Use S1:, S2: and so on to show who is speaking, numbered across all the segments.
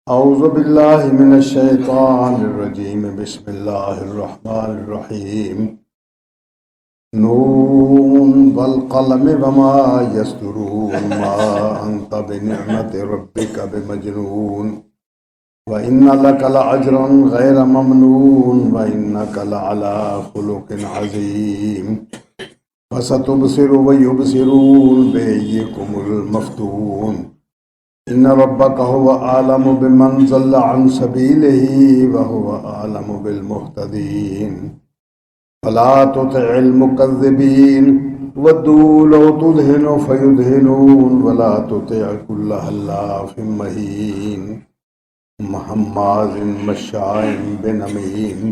S1: اعوذ باللہ من الشیطان الرجیم بسم اللہ الرحمن الرحیم نون والقلم وما یسطرون ما انت بنعمت ربک بمجنون وإن لك لأجرا غیر ممنون وإنك لعلى خلق عظیم فستبصر ويبصرون بأيكم المفتون ان ربک هو اعلم بمن ضل عن سبیلہ وهو اعلم بالمہتدین فلا تطع المکذبین ودوا لو تدہن فیدہنون ولا تطع کل حلاف مہین مہماز مشاء بنمیم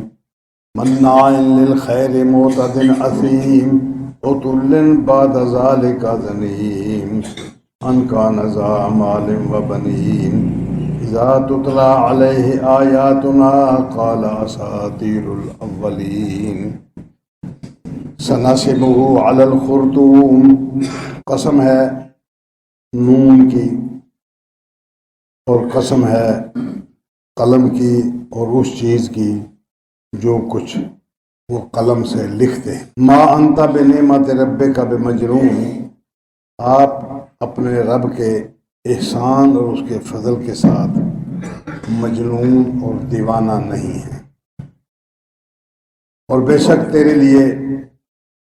S1: مناع للخیر معتد اثیم عتل بعد ذلک زنیم ان کان ذا مال و بنین اذا تتلی علیہ آیاتنا قال اساطیر الاولین سنسمہ علی الخرطوم، قسم ہے نون کی اور قسم ہے قلم کی اور اس چیز کی جو کچھ وہ قلم سے لکھتے ہیں۔ ما انت بنعمت ربک بمجنون، آپ اپنے رب کے احسان اور اس کے فضل کے ساتھ مجنون اور دیوانہ نہیں ہے، اور بے شک تیرے لیے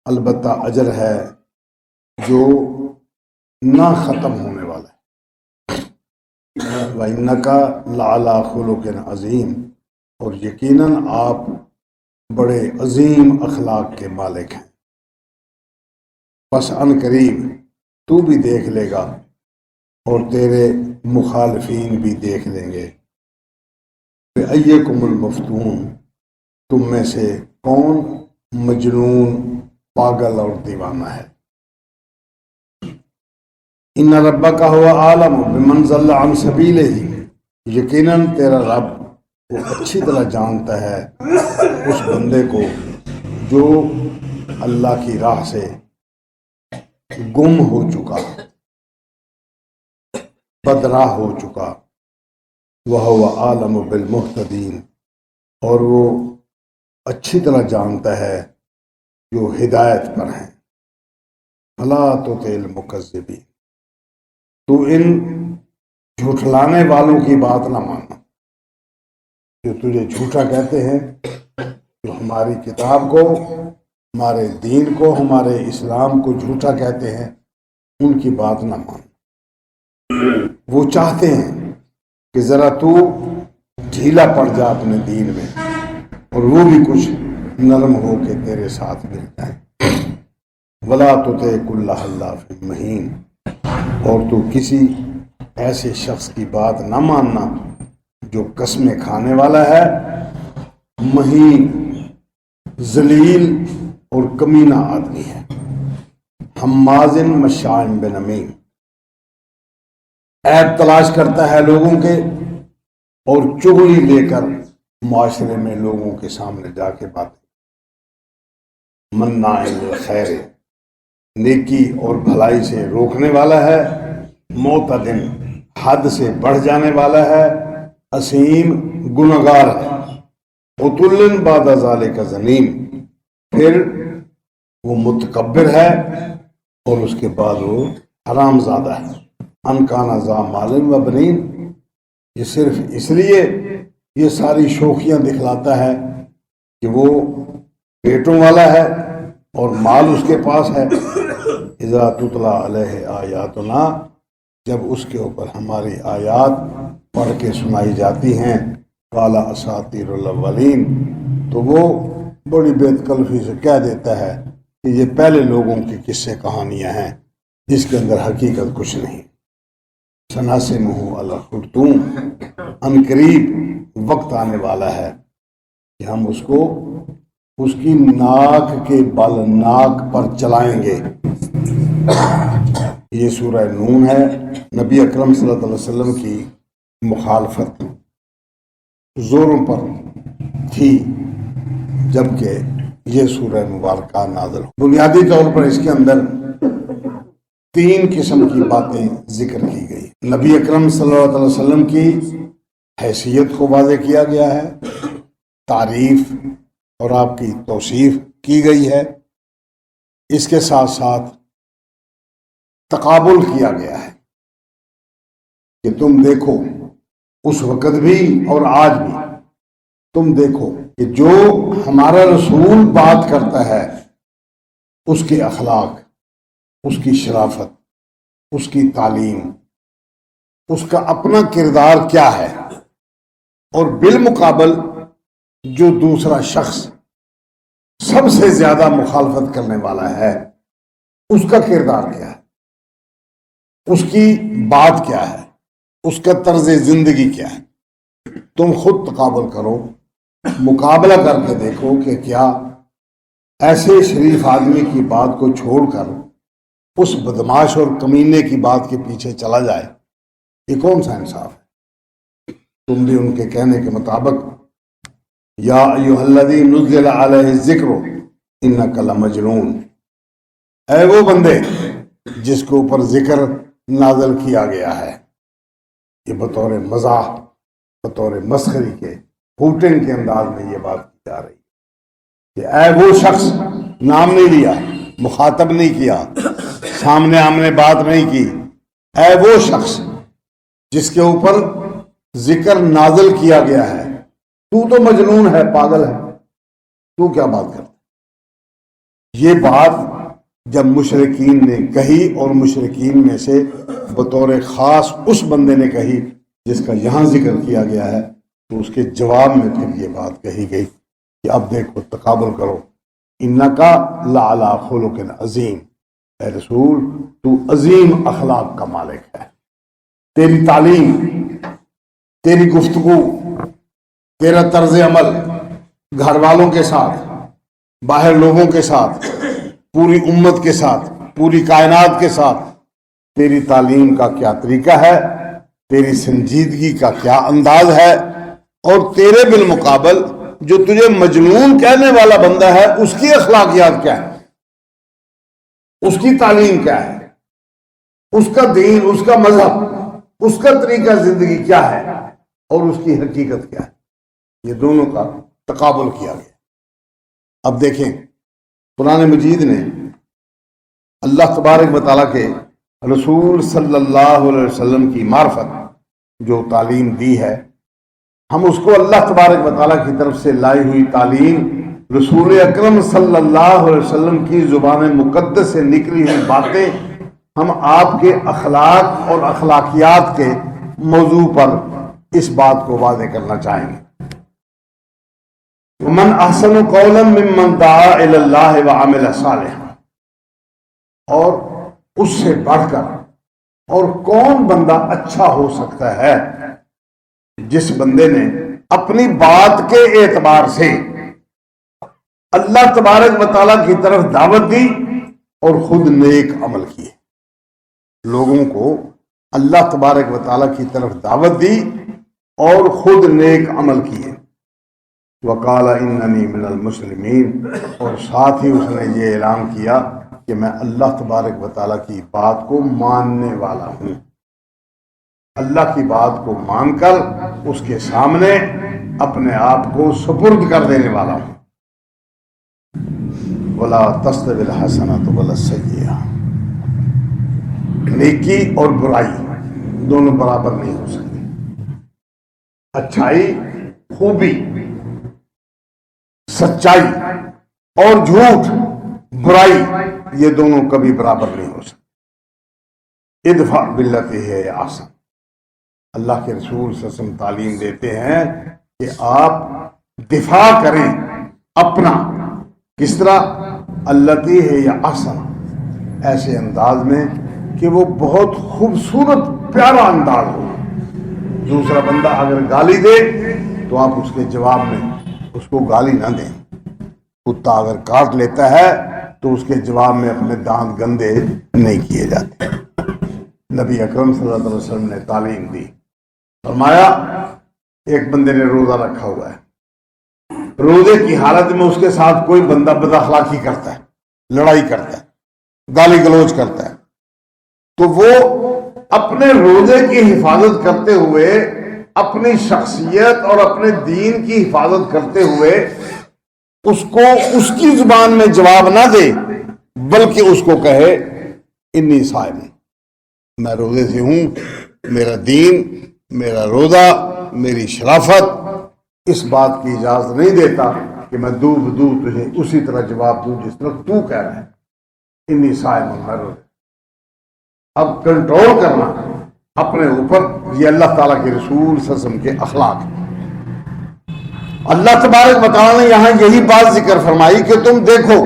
S1: البتہ اجر ہے جو نہ ختم ہونے والا ہے۔ وَإِنَّكَ لَعَلَىٰ خُلُقٍ عَظِيمٍ، اور یقیناً آپ بڑے عظیم اخلاق کے مالک ہیں۔ پس ان قریب تو بھی دیکھ لے گا اور تیرے مخالفین بھی دیکھ لیں گے۔ اَيُّكُمُ الْمَفْتُونُ، تم میں سے کون مجنون، پاگل اور دیوانہ ہے۔ ان ربک هو اعلم بمن ضل عن سبیلہ، یقیناً تیرا رب وہ اچھی طرح جانتا ہے اس بندے کو جو اللہ کی راہ سے گم ہو چکا، بدراہ ہو چکا۔ وَهُوَ أَعْلَمُ بِالْمُهْتَدِينَ، اور وہ اچھی طرح جانتا ہے جو ہدایت پر ہیں۔ فَلَا تُطِعِ الْمُكَذِّبِينَ، تو ان جھوٹلانے والوں کی بات نہ ماننا جو تجھے جھوٹا کہتے ہیں، جو ہماری کتاب کو، ہمارے دین کو، ہمارے اسلام کو جھوٹا کہتے ہیں، ان کی بات نہ مان۔ وہ چاہتے ہیں کہ ذرا تو ڈھیلا پڑ جا اپنے دین میں، اور وہ بھی کچھ نرم ہو کے تیرے ساتھ مل جائیں۔ وَلَا تُطِعْ كُلَّ حَلَّافٍ مَّهِينٍ، اور تو کسی ایسے شخص کی بات نہ ماننا جو قسمیں کھانے والا ہے، مہین، ذلیل اور کمینہ آدمی ہے۔ حماز مشاء بنمیم، عیب تلاش کرتا ہے لوگوں کے اور چغلی لے کر معاشرے میں لوگوں کے سامنے جا کے باتیں۔ مناع للخیر، نیکی اور بھلائی سے روکنے والا ہے۔ معتد، حد سے بڑھ جانے والا ہے۔ اثیم، گنہگار ہے۔ عتل بعد ذلک زنیم، پھر وہ متکبر ہے اور اس کے بعد وہ حرام زادہ ہے۔ ان کان ذا مال و بنین، یہ صرف اس لیے یہ ساری شوخیاں دکھلاتا ہے کہ وہ بیٹوں والا ہے اور مال اس کے پاس ہے۔ اذا تتلی علیہ آیاتنا، جب اس کے اوپر ہماری آیات پڑھ کے سنائی جاتی ہیں، قال اساطیر الاولین، تو وہ بڑی بے تکلفی سے کہہ دیتا ہے کہ یہ پہلے لوگوں کی قصے کہانیاں ہیں جس کے اندر حقیقت کچھ نہیں۔ سنسمہ علی الخرطوم، ان قریب وقت آنے والا ہے کہ ہم اس کو اس کی ناک کے بل ناک پر چلائیں گے۔ یہ سورہ نون ہے۔ نبی اکرم صلی اللہ علیہ وسلم کی مخالفت زوروں پر تھی جبکہ یہ سورہ مبارکہ نازل ہو۔ بنیادی طور پر اس کے اندر تین قسم کی باتیں ذکر کی گئی۔ نبی اکرم صلی اللہ علیہ وسلم کی حیثیت کو واضح کیا گیا ہے، تعریف اور آپ کی توصیف کی گئی ہے، اس کے ساتھ ساتھ تقابل کیا گیا ہے کہ تم دیکھو اس وقت بھی اور آج بھی، تم دیکھو کہ جو ہمارا رسول بات کرتا ہے اس کے اخلاق، اس کی شرافت، اس کی تعلیم، اس کا اپنا کردار کیا ہے، اور بالمقابل جو دوسرا شخص سب سے زیادہ مخالفت کرنے والا ہے اس کا کردار کیا ہے، اس کی بات کیا ہے، اس کا طرز زندگی کیا ہے۔ تم خود تقابل کرو، مقابلہ کر کے دیکھو کہ کیا ایسے شریف آدمی کی بات کو چھوڑ کر اس بدماش اور کمینے کی بات کے پیچھے چلا جائے، یہ کون سا انصاف ہے؟ تم بھی ان کے کہنے کے مطابق یا ایھا الذی نزل علیہ الذکر انک لمجنون، اے وہ بندے جس کے اوپر ذکر نازل کیا گیا ہے، یہ بطور مزاح، بطور مسخری کے، پھوٹنگ کے انداز میں یہ بات کی جا رہی ہے کہ اے وہ شخص، نام نہیں لیا، مخاطب نہیں کیا، سامنے آمنے بات نہیں کی، اے وہ شخص جس کے اوپر ذکر نازل کیا گیا ہے، تو مجنون ہے، پاگل ہے، تو کیا بات کرتا؟ یہ بات جب مشرکین نے کہی، اور مشرکین میں سے بطور خاص اس بندے نے کہی جس کا یہاں ذکر کیا گیا ہے، تو اس کے جواب میں پھر یہ بات کہی گئی کہ اب دیکھو، تقابل کرو، انکا لعلی خلق عظیم، اے رسول تو عظیم اخلاق کا مالک ہے، تیری تعلیم، تیری گفتگو، تیرا طرز عمل گھر والوں کے ساتھ، باہر لوگوں کے ساتھ، پوری امت کے ساتھ، پوری کائنات کے ساتھ، تیری تعلیم کا کیا طریقہ ہے، تیری سنجیدگی کا کیا انداز ہے، اور تیرے بالمقابل جو تجھے مجنون کہنے والا بندہ ہے اس کی اخلاقیات کیا ہے، اس کی تعلیم کیا ہے، اس کا دین، اس کا مذہب، اس کا طریقہ زندگی کیا ہے، اور اس کی حقیقت کیا ہے۔ یہ دونوں کا تقابل کیا گیا۔ اب دیکھیں، قرآن مجید نے اللہ تبارک و تعالیٰ کے رسول صلی اللہ علیہ وسلم کی معرفت جو تعلیم دی ہے، ہم اس کو اللہ تبارک و تعالیٰ کی طرف سے لائی ہوئی تعلیم، رسول اکرم صلی اللہ علیہ وسلم کی زبان مقدس سے نکلی ہوئی باتیں، ہم آپ کے اخلاق اور اخلاقیات کے موضوع پر اس بات کو واضح کرنا چاہیں گے۔ وَمَنْ أَحْسَنُ قَوْلًا مِّمَّنْ دَعَا إِلَى اللَّهِ وَعَمِلَ صَالِحًا، اور اس سے بڑھ کر اور کون بندہ اچھا ہو سکتا ہے جس بندے نے اپنی بات کے اعتبار سے اللہ تبارک و تعالیٰ کی طرف دعوت دی اور خود نیک عمل کیے، لوگوں کو اللہ تبارک و تعالیٰ کی طرف دعوت دی اور خود نیک عمل کیے۔ وقال اننی من المسلمین، اور ساتھ ہی اس نے یہ اعلان کیا کہ میں اللہ تبارک و تعالیٰ کی بات کو ماننے والا ہوں، اللہ کی بات کو مان کر اس کے سامنے اپنے آپ کو سپرد کر دینے والا ہوں۔ ولا تستوی الحسنۃ ولا السیئۃ، نیکی اور برائی دونوں برابر نہیں ہو سکتی، اچھائی، خوبی، سچائی اور جھوٹ، برائی، یہ دونوں کبھی برابر نہیں ہو سکتے۔ ادفع باللتی ہی احسن، اللہ کے رسول صلی اللہ علیہ وسلم تعلیم دیتے ہیں کہ آپ دفاع کریں اپنا، کس طرح؟ التی ہی احسن، ایسے انداز میں کہ وہ بہت خوبصورت پیارا انداز ہو۔ دوسرا بندہ اگر گالی دے تو آپ اس کے جواب میں اس کو گالی نہ دیں، کتا اگر کاٹ لیتا ہے تو اس کے جواب میں اپنے دانت گندے نہیں کیے جاتے۔ نبی اکرم صلی اللہ علیہ وسلم نے تعلیم دی، فرمایا ایک بندے نے روزہ رکھا ہوا ہے، روزے کی حالت میں اس کے ساتھ کوئی بندہ بد اخلاقی کرتا ہے، لڑائی کرتا ہے، گالی گلوچ کرتا ہے، تو وہ اپنے روزے کی حفاظت کرتے ہوئے اپنی شخصیت اور اپنے دین کی حفاظت کرتے ہوئے اس کو اس کی زبان میں جواب نہ دے، بلکہ اس کو کہے انی صائم، میں روزے سے ہوں، میرا دین، میرا روزہ، میری شرافت اس بات کی اجازت نہیں دیتا کہ میں دو بدو تجھے اسی طرح جواب دوں جس طرح تو کہہ رہا ہے انی صائم، میں روزے۔ اب کنٹرول کرنا اپنے اوپر، یہ اللہ تعالیٰ کے رسول صلی اللہ علیہ وسلم کے اخلاق ہیں۔ اللہ تبارک و تعالیٰ نے یہاں یہی بات ذکر فرمائی کہ تم دیکھو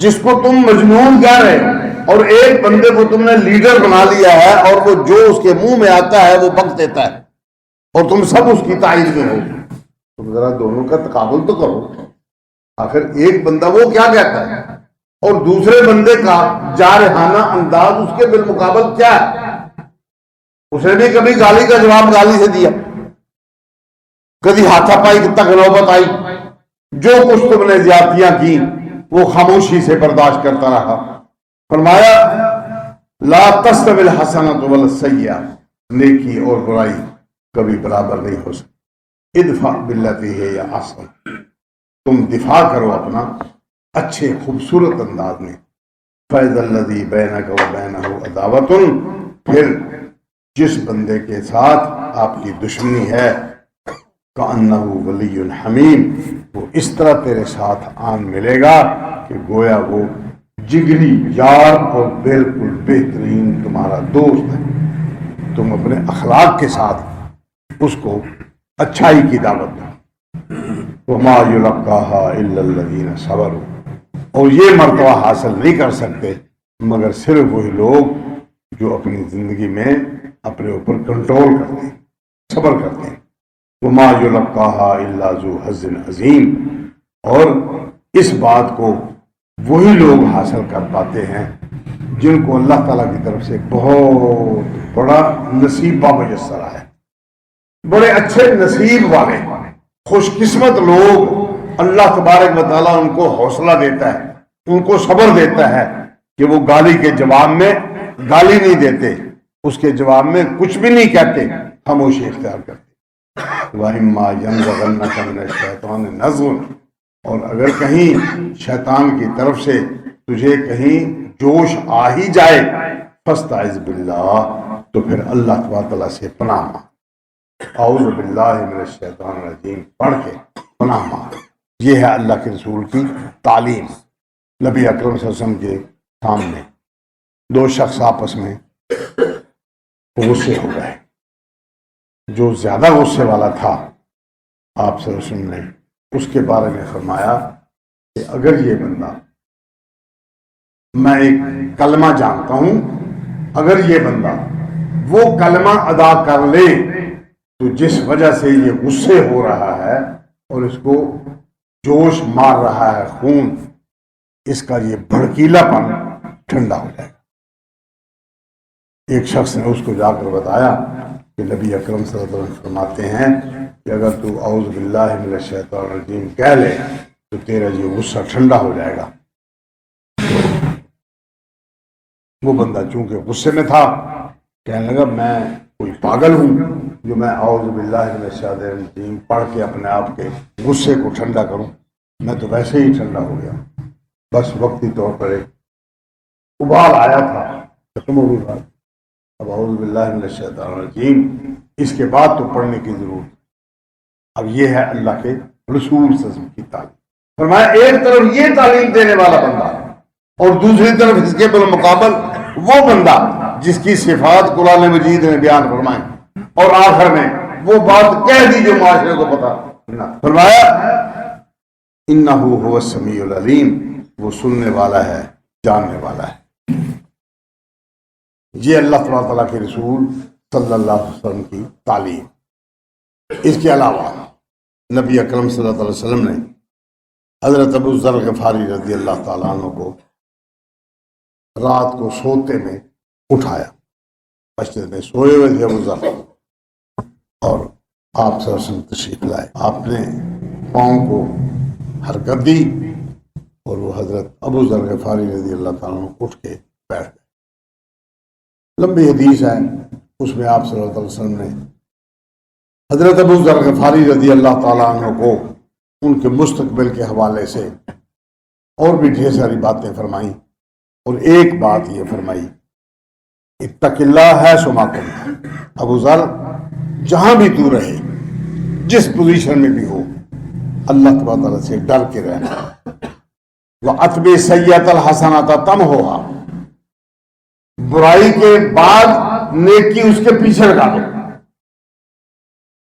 S1: جس کو تم مجنون کہہ رہے اور ایک بندے کو تم نے لیڈر بنا لیا ہے اور وہ جو اس کے منہ میں آتا ہے وہ بک دیتا ہے اور تم سب اس کی تائید میں ہو، تم ذرا دونوں کا تقابل تو کرو۔ آخر ایک بندہ وہ کیا کہتا ہے اور دوسرے بندے کا جارحانہ انداز اس کے بالمقابل کیا ہے؟ اس نے بھی کبھی گالی کا جواب گالی سے دیا، کبھی ہاتھا پائی تک نوبت آئی، جو کچھ تم نے زیادتیاں کی وہ خاموشی سے برداشت کرتا رہا۔ فرمایا لا تستوی الحسنۃ والسیئۃ، نیکی اور برائی کبھی برابر نہیں ہو سکتی۔ ادفع باللتی ہی احسن، تم دفاع کرو اپنا اچھے خوبصورت انداز میں۔ فإذا الذی بینک وبینہ عداوۃ، پھر جس بندے کے ساتھ آپ کی دشمنی ہے کأنہ ولی حمیم، وہ اس طرح تیرے ساتھ آن ملے گا کہ گویا وہ جگری یار اور بالکل بہترین تمہارا دوست ہے۔ تم اپنے اخلاق کے ساتھ اس کو اچھائی کی دعوت دو۔ وما یلقاها الا الذین صبروا، اور یہ مرتبہ حاصل نہیں کر سکتے مگر صرف وہی لوگ جو اپنی زندگی میں اپنے اوپر کنٹرول کرتے ہیں، صبر کرتے ہیں۔ وما یلقاها الا ذو حظ عظیم، اور اس بات کو وہی لوگ حاصل کر پاتے ہیں جن کو اللہ تعالیٰ کی طرف سے بہت بڑا نصیبہ میسر ہے، بڑے اچھے نصیب والے خوش قسمت لوگ اللہ تبارک و تعالیٰ ان کو حوصلہ دیتا ہے، ان کو صبر دیتا ہے کہ وہ گالی کے جواب میں گالی نہیں دیتے، اس کے جواب میں کچھ بھی نہیں کہتے، خاموشی اختیار کرتے۔ وَإِمَّا يَنزَغَنَّكَ مِنَ الشَّيْطَانِ نَزْغٌ، اور اگر کہیں شیطان کی طرف سے تجھے کہیں جوش آ ہی جائے فَاسْتَعِذْ بِاللَّهِ، تو پھر اللہ تبارک تعالیٰ سے پناہ مانگ، اعوذ باللہ من الشیطان الرجیم پڑھ کے پناہ مانگ۔ یہ ہے اللہ کے رسول کی تعلیم۔ نبی اکرم صلی اللہ علیہ وسلم کے سامنے دو شخص آپس میں غصے ہو گئے، جو زیادہ غصے والا تھا آپ صلی اللہ علیہ وسلم نے اس کے بارے میں فرمایا کہ اگر یہ بندہ، میں ایک کلمہ جانتا ہوں، اگر یہ بندہ وہ کلمہ ادا کر لے تو جس وجہ سے یہ غصے ہو رہا ہے اور اس کو جوش مار رہا ہے خون، اس کا یہ بھڑکیلا پن ٹھنڈا ہو جائے گا۔ ایک شخص نے اس کو جا کر بتایا کہ نبی اکرم صلی اللہ علیہ وسلم فرماتے ہیں کہ اگر تو اعوذ باللہ من الشیطان الرجیم کہہ لے تو تیرا یہ غصہ ٹھنڈا ہو جائے گا۔ وہ بندہ چونکہ غصے میں تھا، کہنے لگا میں کوئی پاگل ہوں جو میں اعوذ باللہ من الشیطان الرجیم پڑھ کے اپنے آپ کے غصے کو ٹھنڈا کروں، میں تو ویسے ہی ٹھنڈا ہو گیا، بس وقتی طور پر ایک ابال آیا تھا، ختم ہو گئی بات۔ اب اعوذ باللہ من الشیطان الرجیم اس کے بعد تو پڑھنے کی ضرورت۔ اب یہ ہے اللہ کے رسول صلی اللہ علیہ وسلم کی تعلیم۔ فرمایا ایک طرف یہ تعلیم دینے والا بندہ اور دوسری طرف اس کے بالمقابل وہ بندہ جس کی صفات قرآن مجید نے بیان فرمائیں، اور آخر میں وہ بات کہہ دی جو معاشرے کو پتا نہ۔ فرمایا انہ هو السمیع العلیم، وہ سننے والا ہے، جاننے والا ہے۔ یہ اللہ تبارک تعالیٰ کے رسول صلی اللہ علیہ وسلم کی تعلیم۔ اس کے علاوہ نبی اکرم صلی اللہ علیہ وسلم نے حضرت ابو ذر غفاری رضی اللہ تعالیٰ عنہ کو رات کو سوتے میں اٹھایا، مسجد میں سوئے ہوئے تھے ابو ذر، اور آپ صلی اللہ علیہ وسلم تشریف لائے، آپ نے پاؤں کو حرکت دی اور وہ حضرت ابو ذر غفاری رضی اللہ تعالیٰ عنہ اٹھ کے بیٹھ گئے۔ لمبی حدیث ہے، اس میں آپ صلی اللہ علیہ وسلم نے حضرت ابو ذر غفاری رضی اللہ تعالیٰ عنہ کو ان کے مستقبل کے حوالے سے اور بھی ڈھیر ساری باتیں فرمائیں، اور ایک بات یہ فرمائی، اتق اللہ ہے سما کن، ابو ذر جہاں بھی تو رہے، جس پوزیشن میں بھی ہو، اللہ تبارک تعالیٰ سے ڈر کے رہنا۔ وَأَتْبِعِ السَّيِّئَةَ الْحَسَنَةَ تَمْحُوهَا، برائی کے بعد نیکی اس کے پیچھے لگا دو۔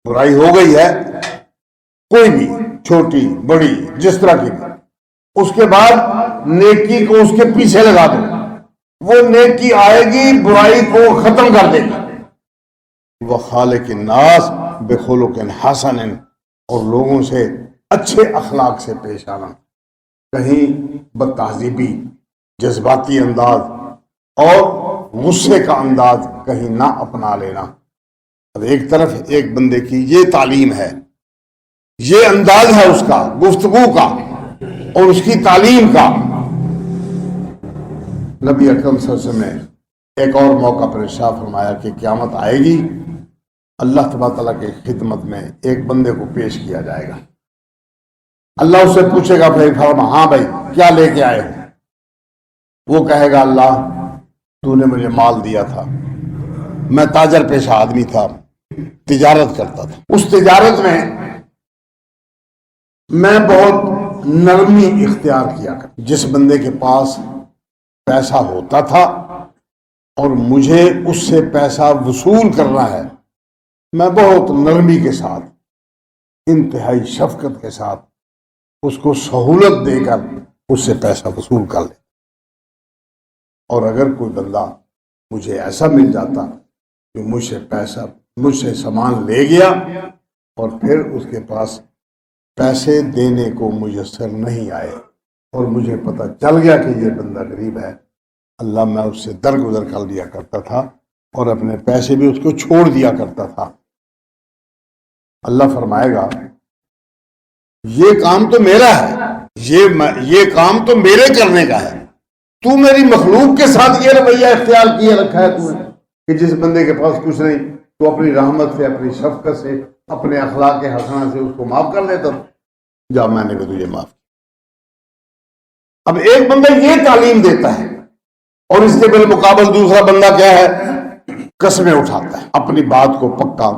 S1: برائی ہو گئی ہے کوئی بھی، چھوٹی بڑی جس طرح کی بھی، اس کے بعد نیکی کو اس کے پیچھے لگا دو، وہ نیکی آئے گی برائی کو ختم کر دے گی۔ وَخَالِقِ النَّاسَ بِخُلُقٍ حَسَنٍ، اور لوگوں سے اچھے اخلاق سے پیش آنا، کہیں بدتہذیبی، جذباتی انداز اور غصے کا انداز کہیں نہ اپنا لینا۔ اب ایک طرف ایک بندے کی یہ تعلیم ہے، یہ انداز ہے اس کا گفتگو کا اور اس کی تعلیم کا۔ نبی اکرم صلی اللہ علیہ وسلم نے ایک اور موقع پر ارشاد فرمایا کہ قیامت آئے گی، اللہ تبارک تعالیٰ کی خدمت میں ایک بندے کو پیش کیا جائے گا، اللہ اس سے پوچھے گا بھائی فرما، ہاں بھائی کیا لے کے آئے ہو؟ وہ کہے گا اللہ تو نے مجھے مال دیا تھا، میں تاجر پیشہ آدمی تھا، تجارت کرتا تھا، اس تجارت میں میں بہت نرمی اختیار کیا کرتا، جس بندے کے پاس پیسہ ہوتا تھا اور مجھے اس سے پیسہ وصول کرنا ہے، میں بہت نرمی کے ساتھ، انتہائی شفقت کے ساتھ اس کو سہولت دے کر اس سے پیسہ وصول کر لے۔ اور اگر کوئی بندہ مجھے ایسا مل جاتا کہ مجھ سے سامان لے گیا اور پھر اس کے پاس پیسے دینے کو میسر نہیں آئے اور مجھے پتہ چل گیا کہ یہ بندہ غریب ہے، اللہ میں اس سے درگزر کر لیا کرتا تھا اور اپنے پیسے بھی اس کو چھوڑ دیا کرتا تھا۔ اللہ فرمائے گا یہ کام تو میرا ہے، یہ کام تو میرے کرنے کا ہے، تو میری مخلوق کے ساتھ یہ رویہ اختیار کیے رکھا ہے تو نے کہ جس بندے کے پاس کچھ نہیں تو اپنی رحمت سے، اپنی شفقت سے، اپنے اخلاق حسنہ سے اس کو معاف کر دیتا، جا میں نے بھی تجھے معاف کیا۔ اب ایک بندہ یہ تعلیم دیتا ہے اور اس کے بالمقابل دوسرا بندہ کیا ہے، قسمیں اٹھاتا ہے اپنی بات کو پکا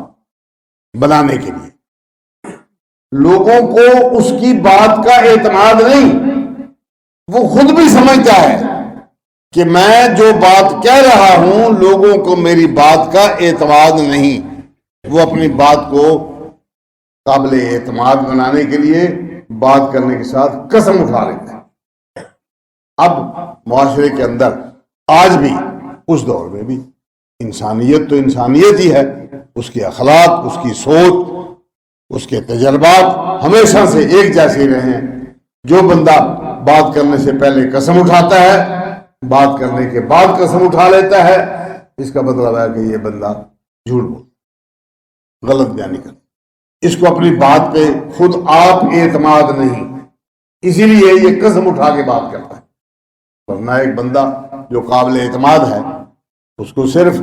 S1: بنانے کے لیے۔ لوگوں کو اس کی بات کا اعتماد نہیں، وہ خود بھی سمجھتا ہے کہ میں جو بات کہہ رہا ہوں لوگوں کو میری بات کا اعتماد نہیں، وہ اپنی بات کو قابل اعتماد بنانے کے لیے بات کرنے کے ساتھ قسم اٹھا لیتا ہے۔ اب معاشرے کے اندر آج بھی، اس دور میں بھی، انسانیت تو انسانیت ہی ہے، اس کے اخلاق، اس کی سوچ، اس کے تجربات ہمیشہ سے ایک جیسے رہے ہیں۔ جو بندہ بات کرنے سے پہلے قسم اٹھاتا ہے، بات کرنے کے بعد قسم اٹھا لیتا ہے، اس کا مطلب ہے کہ یہ بندہ جھوٹ بول، غلط بیانی کرتا، اس کو اپنی بات پہ خود آپ اعتماد نہیں، اسی لیے یہ قسم اٹھا کے بات کرتا ہے۔ ورنہ ایک بندہ جو قابل اعتماد ہے، اس کو صرف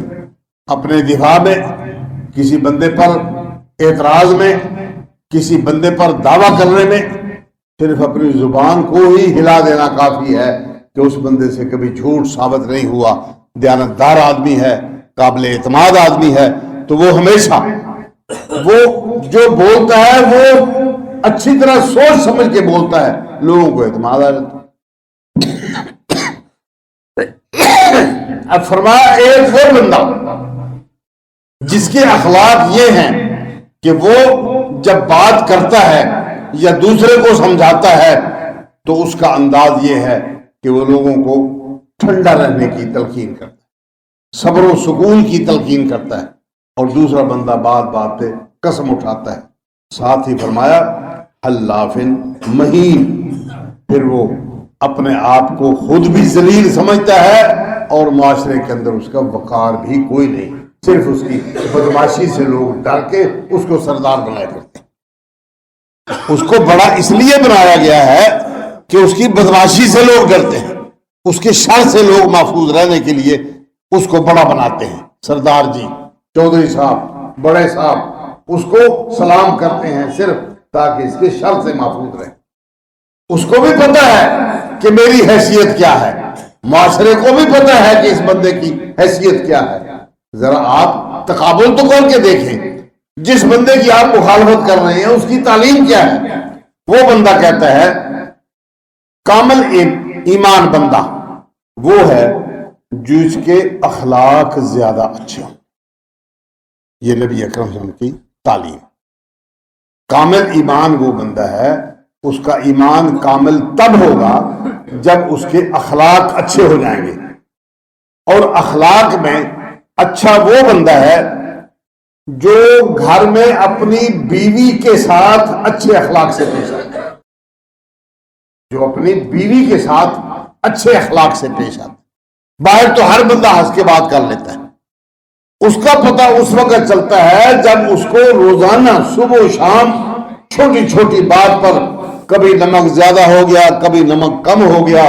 S1: اپنے دفاع میں، کسی بندے پر اعتراض میں، کسی بندے پر دعویٰ کرنے میں، صرف اپنی زبان کو ہی ہلا دینا کافی ہے کہ اس بندے سے کبھی جھوٹ ثابت نہیں ہوا، دیانتدار آدمی ہے، قابل اعتماد آدمی ہے، تو وہ ہمیشہ وہ جو بولتا ہے وہ اچھی طرح سوچ سمجھ کے بولتا ہے، لوگوں کو اعتماد آ جاتا ہے۔ اب فرمایا ایک اور بندہ جس کے اخلاق یہ ہیں کہ وہ جب بات کرتا ہے یا دوسرے کو سمجھاتا ہے تو اس کا انداز یہ ہے کہ وہ لوگوں کو ٹھنڈا رہنے کی تلقین کرتا ہے، صبر و سکون کی تلقین کرتا ہے، اور دوسرا بندہ بات بات پہ قسم اٹھاتا ہے۔ ساتھ ہی فرمایا حلاف مہین، پھر وہ اپنے آپ کو خود بھی ذلیل سمجھتا ہے اور معاشرے کے اندر اس کا وقار بھی کوئی نہیں، صرف اس کی بدماشی سے لوگ ڈر کے اس کو سردار بنایا کرتے ہیں۔ اس کو بڑا اس لیے بنایا گیا ہے کہ اس کی بدماشی سے لوگ ڈرتے ہیں، اس کے شر سے لوگ محفوظ رہنے کے لیے اس کو بڑا بناتے ہیں، سردار جی، چودھری صاحب، بڑے صاحب، اس کو سلام کرتے ہیں صرف تاکہ اس کے شر سے محفوظ رہے. اس کو بھی پتہ ہے کہ میری حیثیت کیا ہے, معاشرے کو بھی پتہ ہے کہ اس بندے کی حیثیت کیا ہے. ذرا آپ تقابل تو کر کے دیکھیں, جس بندے کی آپ مخالفت کر رہے ہیں اس کی تعلیم کیا ہے. وہ بندہ کہتا ہے کامل ایمان بندہ وہ ہے جس کے اخلاق زیادہ اچھے ہوں. یہ نبی اکرم صلی اللہ علیہ وسلم کی تعلیم. کامل ایمان وہ بندہ ہے, اس کا ایمان کامل تب ہوگا جب اس کے اخلاق اچھے ہو جائیں گے. اور اخلاق میں اچھا وہ بندہ ہے جو گھر میں اپنی بیوی کے ساتھ اچھے اخلاق سے پیش آتا ہے, جو اپنی بیوی کے ساتھ اچھے اخلاق سے پیش آتا ہے. باہر تو ہر بندہ ہنس کے بات کر لیتا ہے, اس کا پتہ اس وقت چلتا ہے جب اس کو روزانہ صبح و شام چھوٹی چھوٹی بات پر کبھی نمک زیادہ ہو گیا, کبھی نمک کم ہو گیا,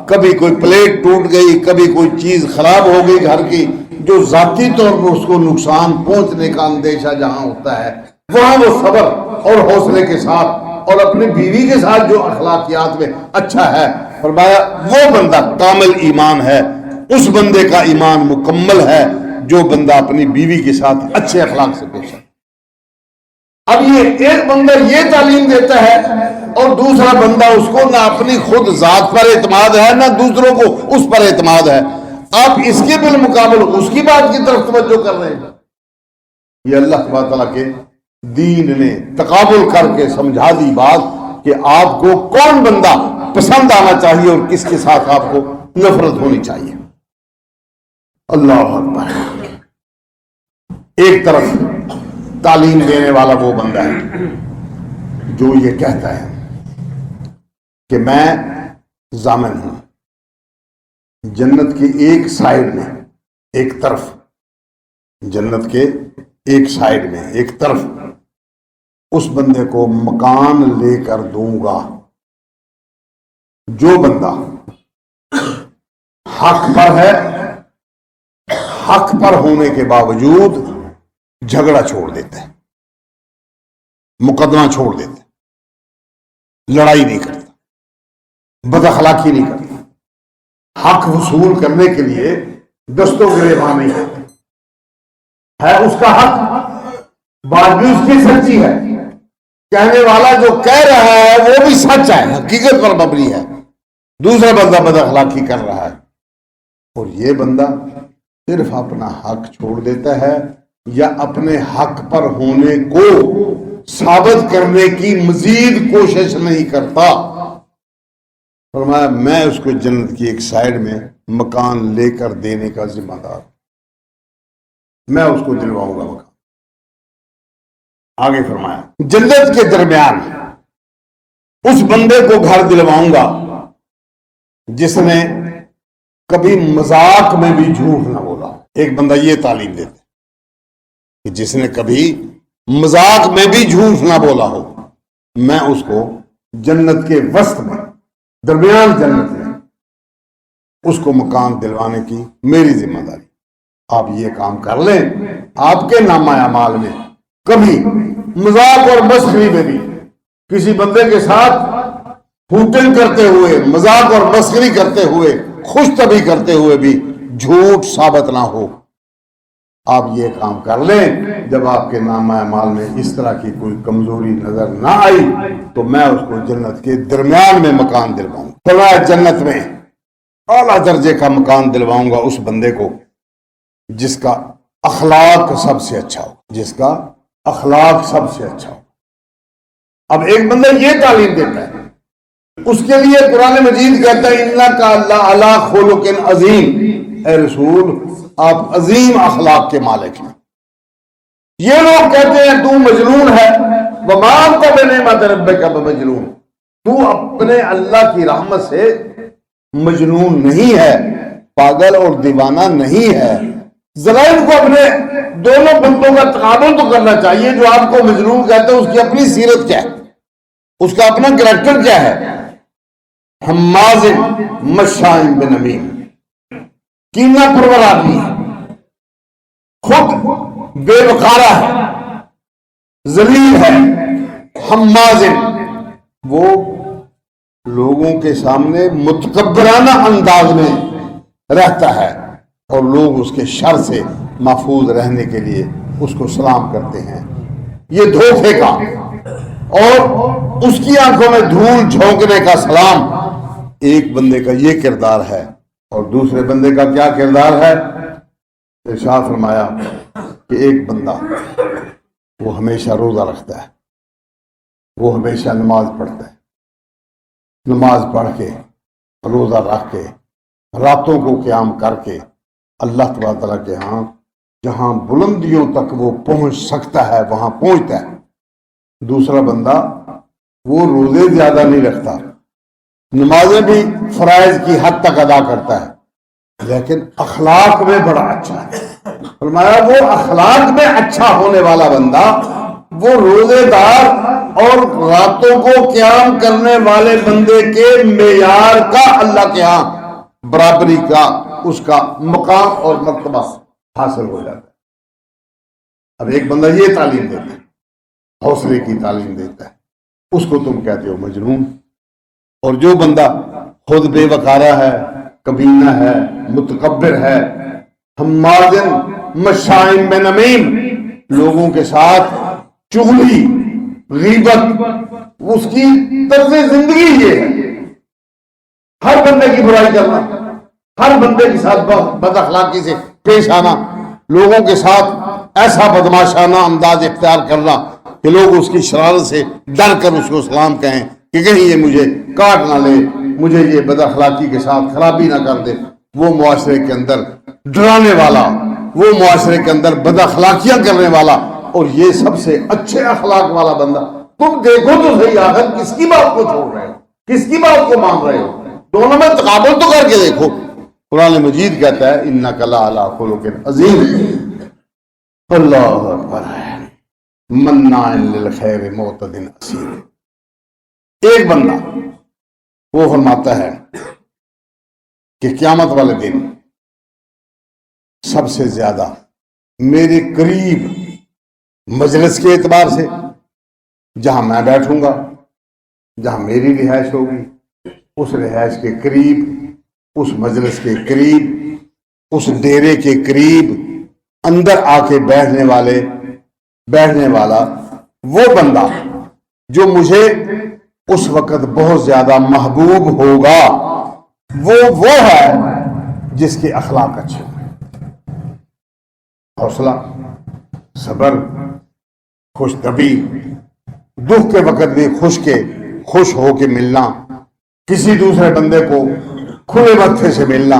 S1: کبھی کوئی پلیٹ ٹوٹ گئی, کبھی کوئی چیز خراب ہو گئی گھر کی, جو ذاتی طور پر اس کو نقصان پہنچنے کا اندیشہ جہاں ہوتا ہے وہاں وہ صبر اور حوصلے کے ساتھ اور اپنی بیوی کے ساتھ جو اخلاقیات میں اچھا ہے, فرمایا وہ بندہ کامل ایمان ہے. اس بندے کا ایمان مکمل ہے جو بندہ اپنی بیوی کے ساتھ اچھے اخلاق سے پیش ہے. اب یہ ایک بندہ یہ تعلیم دیتا ہے اور دوسرا بندہ اس کو نہ اپنی خود ذات پر اعتماد ہے نہ دوسروں کو اس پر اعتماد ہے. آپ اس کے بالمقابل اس کی بات کی طرف توجہ کر رہے ہیں. یہ اللہ تبارک تعالیٰ کے دین نے تقابل کر کے سمجھا دی بات کہ آپ کو کون بندہ پسند آنا چاہیے اور کس کے ساتھ آپ کو نفرت ہونی چاہیے. اللہ اکبر. ایک طرف تعلیم دینے والا وہ بندہ ہے جو یہ کہتا ہے کہ میں ضامن ہوں جنت کے ایک سائیڈ میں, ایک طرف جنت کے ایک سائیڈ میں ایک طرف اس بندے کو مکان لے کر دوں گا جو بندہ حق پر ہے, حق پر ہونے کے باوجود جھگڑا چھوڑ دیتا ہے, مقدمہ چھوڑ دیتا ہے, لڑائی نہیں کرتا, بد اخلاقی نہیں کرتا, حق وصول کرنے کے لیے دستوں گریباں نہیں کرتا ہے. اس کا حق بات بھی اس کی سچی ہے, کہنے والا جو کہہ رہا ہے وہ بھی سچ ہے, حقیقت پر مبنی ہے, دوسرا بندہ بد اخلاقی کر رہا ہے. اور یہ بندہ صرف اپنا حق چھوڑ دیتا ہے یا اپنے حق پر ہونے کو ثابت کرنے کی مزید کوشش نہیں کرتا. فرمایا میں اس کو جنت کی ایک سائیڈ میں مکان لے کر دینے کا ذمہ دار, میں اس کو دلواؤں گا مکان. آگے فرمایا جنت کے درمیان اس بندے کو گھر دلواؤں گا جس نے کبھی مذاق میں بھی جھوٹ نہ بولا. ایک بندہ یہ تعلیم دیتا ہے کہ جس نے کبھی مذاق میں بھی جھوٹ نہ بولا ہو, میں اس کو جنت کے وسط میں, درمیان جنت میں اس کو مکان دلوانے کی میری ذمہ داری. آپ یہ کام کر لیں, آپ کے نامہ اعمال میں کبھی مذاق اور مسخری میں بھی کسی بندے کے ساتھ ہوٹنگ کرتے ہوئے, مذاق اور مسخری کرتے ہوئے, خوش طبعی کرتے ہوئے بھی جھوٹ ثابت نہ ہو. آپ یہ کام کر لیں, جب آپ کے نامہ اعمال میں اس طرح کی کوئی کمزوری نظر نہ آئی تو میں اس کو جنت کے درمیان میں مکان دلواؤں. فرمایا جنت میں اعلیٰ درجے کا مکان دلواؤں گا اس بندے کو جس کا اخلاق سب سے اچھا ہو, جس کا اخلاق سب سے اچھا ہو. اب ایک بندہ یہ تعلیم دیتا ہے, اس کے لیے قرآن مجید کہتا ہے انک لعلی خلق عظیم, اے رسول آپ عظیم اخلاق کے مالک ہیں. یہ لوگ کہتے ہیں تو مجنون ہے, وما انت بنعمت ربک بمجنون, تو اپنے اللہ کی رحمت سے مجنون نہیں ہے, پاگل اور دیوانہ نہیں ہے. ذرا ان کو اپنے دونوں بندوں کا تقابل تو کرنا چاہیے. جو آپ کو مجنون کہتے ہیں اس کی اپنی سیرت کیا ہے, اس کا اپنا کریکٹر کیا ہے. حماز مشاء بنمیم, کینہ پرور آدمی ہے, خود بے وقارہ ہے, ذلیل ہے، حماز، وہ لوگوں کے سامنے متکبرانہ انداز میں رہتا ہے اور لوگ اس کے شر سے محفوظ رہنے کے لیے اس کو سلام کرتے ہیں۔ یہ دھوکے کا اور اس کی آنکھوں میں دھول جھونکنے کا سلام ایک بندے کا یہ کردار ہے، اور دوسرے بندے کا کیا کردار ہے؟ ارشاد فرمایا کہ ایک بندہ وہ ہمیشہ روزہ رکھتا ہے، وہ ہمیشہ نماز پڑھتا ہے، نماز پڑھ کے روزہ رکھ کے راتوں کو قیام کر کے اللہ تبارک تعالیٰ کے ہاں جہاں بلندیوں تک وہ پہنچ سکتا ہے وہاں پہنچتا ہے۔ دوسرا بندہ وہ روزے زیادہ نہیں رکھتا، نمازیں بھی فرائض کی حد تک ادا کرتا ہے، لیکن اخلاق میں بڑا اچھا ہے۔ فرمایا وہ اخلاق میں اچھا ہونے والا بندہ، وہ روزے دار اور راتوں کو قیام کرنے والے بندے کے معیار کا اللہ کے ہاں برابری کا اس کا مقام اور مرتبہ حاصل ہو جاتا ہے۔ اب ایک بندہ یہ تعلیم دیتا ہے، حوصلے کی تعلیم دیتا ہے، اس کو تم کہتے ہو مجنون۔ اور جو بندہ خود بے وقارہ ہے، کمینہ ہے، متکبر ہے، حمازن مشائم بنمیم، لوگوں کے ساتھ چغلی، غیبت، اس کی طرز زندگی یہ ہے، ہر بندے کی برائی کرنا، ہر بندے کے ساتھ بد اخلاقی سے پیش آنا، لوگوں کے ساتھ ایسا بدماشانہ انداز اختیار کرنا کہ لوگ اس کی شرارت سے ڈر کر اس کو سلام کہیں کہ کہیں یہ مجھے کاٹ نہ لے، مجھے یہ بد اخلاقی کے ساتھ خرابی نہ کر دے۔ وہ معاشرے کے اندر ڈرانے والا، وہ معاشرے کے اندر بد اخلاقیاں کرنے والا، اور یہ سب سے اچھے اخلاق والا بندہ۔ تم دیکھو تو صحیح آخر کس کی بات کو چھوڑ رہے ہو، کس کی بات کو مان رہے ہو، دونوں میں تقابل تو کر کے دیکھو۔ قرآن مجید کہتا ہے انک لعلی خلق عظیم، اللہ اکبر، مناع للخیر معتد اثیم۔ ایک بندہ وہ فرماتا ہے کہ قیامت والے دن سب سے زیادہ میرے قریب مجلس کے اعتبار سے، جہاں میں بیٹھوں گا، جہاں میری رہائش ہوگی، اس رہائش کے قریب، اس مجلس کے قریب، اس ڈیرے کے قریب اندر آ کے بیٹھنے والا وہ بندہ جو مجھے اس وقت بہت زیادہ محبوب ہوگا، وہ ہے جس کے اخلاق اچھے ہوں، حوصلہ، صبر، خوش طبی، دکھ کے وقت بھی خوش ہو کے ملنا، کسی دوسرے بندے کو کھلے ماتھے سے ملنا،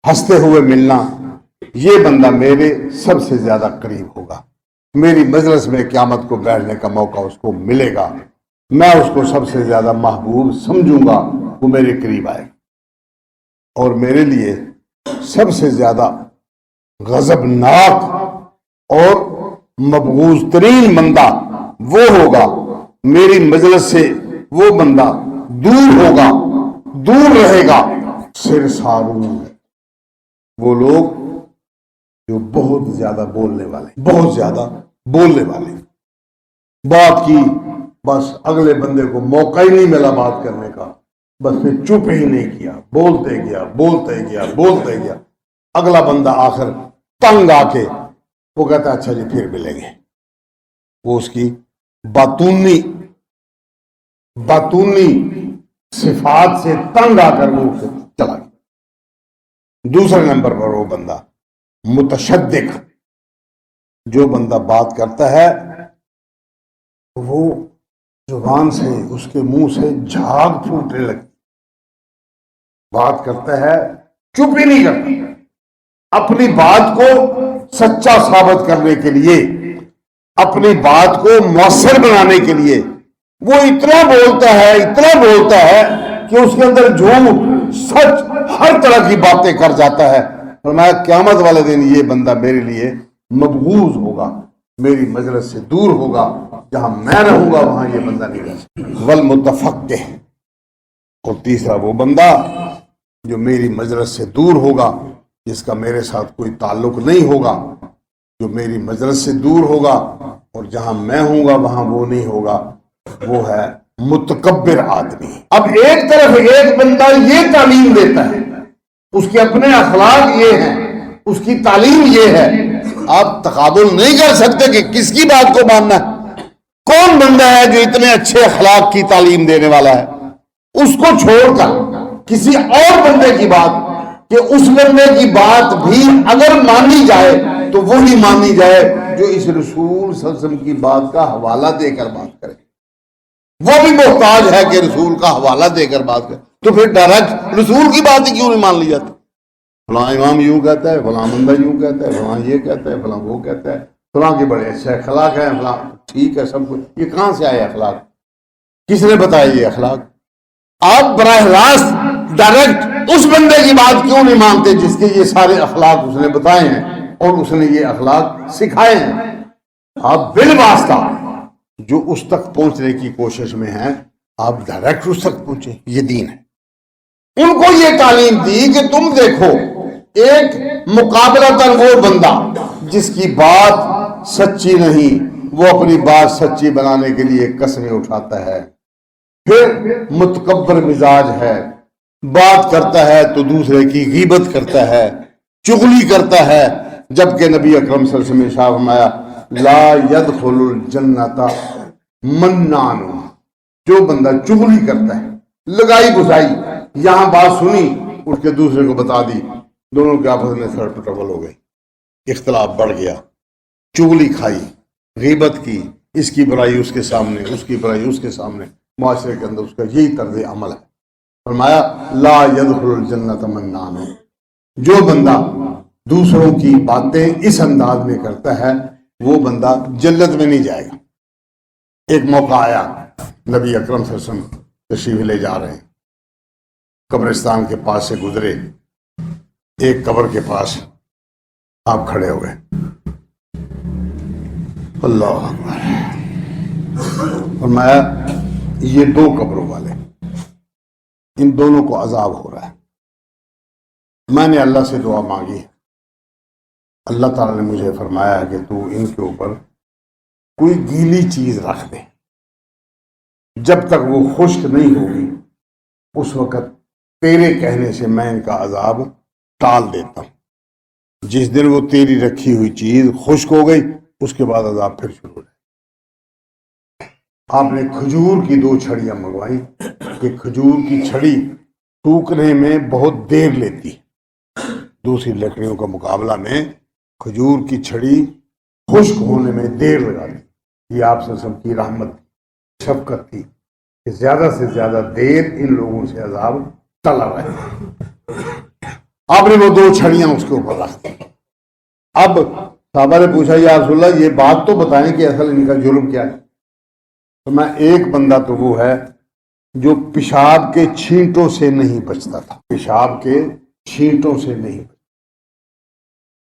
S1: ہنستے ہوئے ملنا، یہ بندہ میرے سب سے زیادہ قریب ہوگا، میری مجلس میں قیامت کو بیٹھنے کا موقع اس کو ملے گا، میں اس کو سب سے زیادہ محبوب سمجھوں گا، وہ میرے قریب آئے، اور میرے لیے سب سے زیادہ غضبناک اور مبغوض ترین بندہ وہ ہوگا، میری مجلس سے وہ بندہ دور ہوگا، دور رہے گا، سرسارون، وہ لوگ جو بہت زیادہ بولنے والے، بات کی بس اگلے بندے کو موقع ہی نہیں ملا بات کرنے کا، بس پھر چپ ہی نہیں کیا، بولتے گیا، اگلا بندہ آخر تنگ آ کے وہ کہتا ہے اچھا جی پھر ملیں گے، وہ اس کی باطونی صفات سے تنگ آ کر وہ چلا گیا۔ دوسرے نمبر پر وہ بندہ متشدق، جو بندہ بات کرتا ہے وہ زبان سے، اس کے منہ سے جھاگ پھوٹنے لگتی، بات کرتا ہے چپ ہی نہیں کرتا، اپنی بات کو سچا ثابت کرنے کے لیے، اپنی بات کو مؤثر بنانے کے لیے وہ اتنا بولتا ہے کہ اس کے اندر جھوٹ، سچ، ہر طرح کی باتیں کر جاتا ہے۔ فرمایا قیامت والے دن یہ بندہ میرے لیے مبغوض ہوگا، میری مجلس سے دور ہوگا، جہاں میں رہوں گا وہاں یہ بندہ نہیں رہ سکتا۔ والمتفقہ، اور تیسرا وہ بندہ جو میری مجلس سے دور ہوگا، جس کا میرے ساتھ کوئی تعلق نہیں ہوگا، جو میری مجلس سے دور ہوگا اور جہاں میں ہوں گا وہاں وہ نہیں ہوگا، وہ ہے متکبر آدمی۔ اب ایک طرف ایک بندہ یہ تعلیم دیتا ہے، اس کے اپنے اخلاق یہ ہیں، اس کی تعلیم یہ ہے، آپ تقابل نہیں کر سکتے کہ کس کی بات کو ماننا ہے۔ کون بندہ ہے جو اتنے اچھے اخلاق کی تعلیم دینے والا ہے، اس کو چھوڑ کر کسی اور بندے کی بات، کہ اس بندے کی بات بھی اگر مانی جائے تو وہی مانی جائے جو اس رسول صلی اللہ علیہ وسلم کی بات کا حوالہ دے کر بات کرے، وہ بھی محتاج ہے کہ رسول کا حوالہ دے کر بات کرے، تو پھر ڈائریکٹ رسول کی بات ہی کیوں نہیں مان لی جاتی؟ فلاں امام یوں کہتا ہے، فلاں بندہ یوں کہتا ہے، فلاں یہ کہتا ہے، فلاں وہ کہتا ہے، فلاں کے بڑے اچھے اخلاق ہیں، فلاں ٹھیک ہے سب کچھ۔ یہ کہاں سے آئے اخلاق؟ کس نے بتایا یہ اخلاق؟ آپ براہ راست ڈائریکٹ اس بندے کی بات کیوں نہیں مانتے جس کے یہ سارے اخلاق اس نے بتائے ہیں اور اس نے یہ اخلاق سکھائے ہیں؟ آپ بالواسطہ جو اس تک پہنچنے کی کوشش میں ہیں، آپ ڈائریکٹ اس تک پہنچے، یہ دین ہے۔ ان کو یہ تعلیم دی کہ تم دیکھو ایک مقابلتاً وہ بندہ جس کی بات سچی نہیں، وہ اپنی بات سچی بنانے کے لیے قسمیں اٹھاتا ہے، پھر متکبر مزاج ہے، بات کرتا ہے تو دوسرے کی غیبت کرتا ہے، چغلی کرتا ہے، جبکہ نبی اکرم صلی اللہ علیہ وسلم نے ارشاد فرمایا لا يدخل الجنت منان، جو بندہ چغلی کرتا ہے، لگائی گھسائی، یہاں بات سنی اٹھ کے دوسرے کو بتا دی، دونوں کے آپس میں سر ٹربل ہو گئی، اختلاف بڑھ گیا، چغلی کھائی، غیبت کی، اس کی برائی اس کے سامنے، اس کی برائی اس کے سامنے، معاشرے کے اندر اس کا یہی طرز عمل ہے۔ فرمایا لا يدخل الجنت منان، جو بندہ دوسروں کی باتیں اس انداز میں کرتا ہے وہ بندہ جنت میں نہیں جائے گا۔ ایک موقع آیا، نبی اکرم صلی اللہ علیہ وسلم تشریف لے جا رہے ہیں، قبرستان کے پاس سے گزرے، ایک قبر کے پاس آپ کھڑے ہوئے، اللہ اکبر، فرمایا یہ دو قبروں والے، ان دونوں کو عذاب ہو رہا ہے، میں نے اللہ سے دعا مانگی ہے، اللہ تعالیٰ نے مجھے فرمایا ہے کہ تو ان کے اوپر کوئی گیلی چیز رکھ دے، جب تک وہ خشک نہیں ہوگی اس وقت تیرے کہنے سے میں ان کا عذاب ٹال دیتا ہوں۔ جس دن وہ تیری رکھی ہوئی چیز خشک ہو گئی اس کے بعد عذاب پھر شروع ہو جائے۔ آپ نے کھجور کی 2 چھڑیاں منگوائی کہ کھجور کی چھڑی ٹوکنے میں بہت دیر لیتی ہے، دوسری لکڑیوں کا مقابلہ میں کھجور کی چھڑی خشک ہونے میں دیر لگاتی۔ یہ آپ صلی اللہ علیہ وسلم کی رحمت شفقت تھی کہ زیادہ سے زیادہ دیر ان لوگوں سے عذاب ٹلا رہے۔ آپ نے وہ 2 چھڑیاں اس کے اوپر رکھ دی۔ اب صحابہ نے پوچھا یا رسول اللہ یہ بات تو بتائیں کہ اصل ان کا جرم کیا ہے؟ تو میں ایک بندہ تو وہ ہے جو پیشاب کے چھینٹوں سے نہیں بچتا تھا، پیشاب کے چھینٹوں سے نہیں بچتا،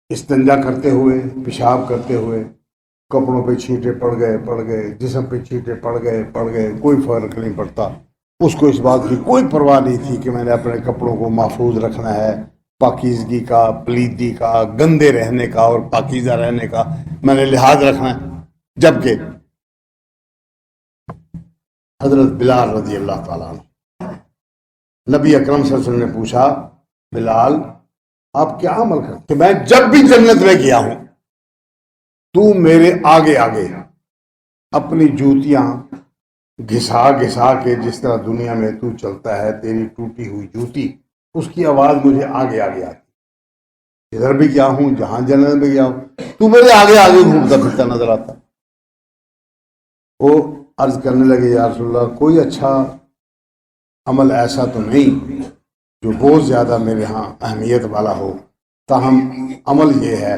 S1: استنجا کرتے ہوئے، پیشاب کرتے ہوئے کپڑوں پہ چھینٹے پڑ گئے، جسم پہ چھینٹے پڑ گئے، کوئی فرق نہیں پڑتا، اس کو اس بات کی کوئی پرواہ نہیں تھی کہ میں نے اپنے کپڑوں کو محفوظ رکھنا ہے، پاکیزگی کا، پلیدی کا، گندے رہنے کا اور پاکیزہ رہنے کا میں نے لحاظ رکھنا ہے۔ جبکہ حضرت بلال رضی اللہ تعالیٰ عنہ، نبی اکرم صلی اللہ علیہ وسلم نے پوچھا بلال آپ کیا عمل کرتے؟ کہ میں جب بھی جنت میں گیا ہوں تو میرے آگے آگے اپنی جوتیاں گھسا گھسا کے، جس طرح دنیا میں تو چلتا ہے تیری ٹوٹی ہوئی جوتی، اس کی آواز مجھے آگے آگے آتی، ادھر بھی گیا ہوں جہاں جنت میں گیا ہوں تو میرے آگے آگے گھومتا پھرتا نظر آتا۔ وہ عرض کرنے لگے یا رسول اللہ کوئی اچھا عمل ایسا تو نہیں جو بہت زیادہ میرے ہاں اہمیت والا ہو، تاہم عمل یہ ہے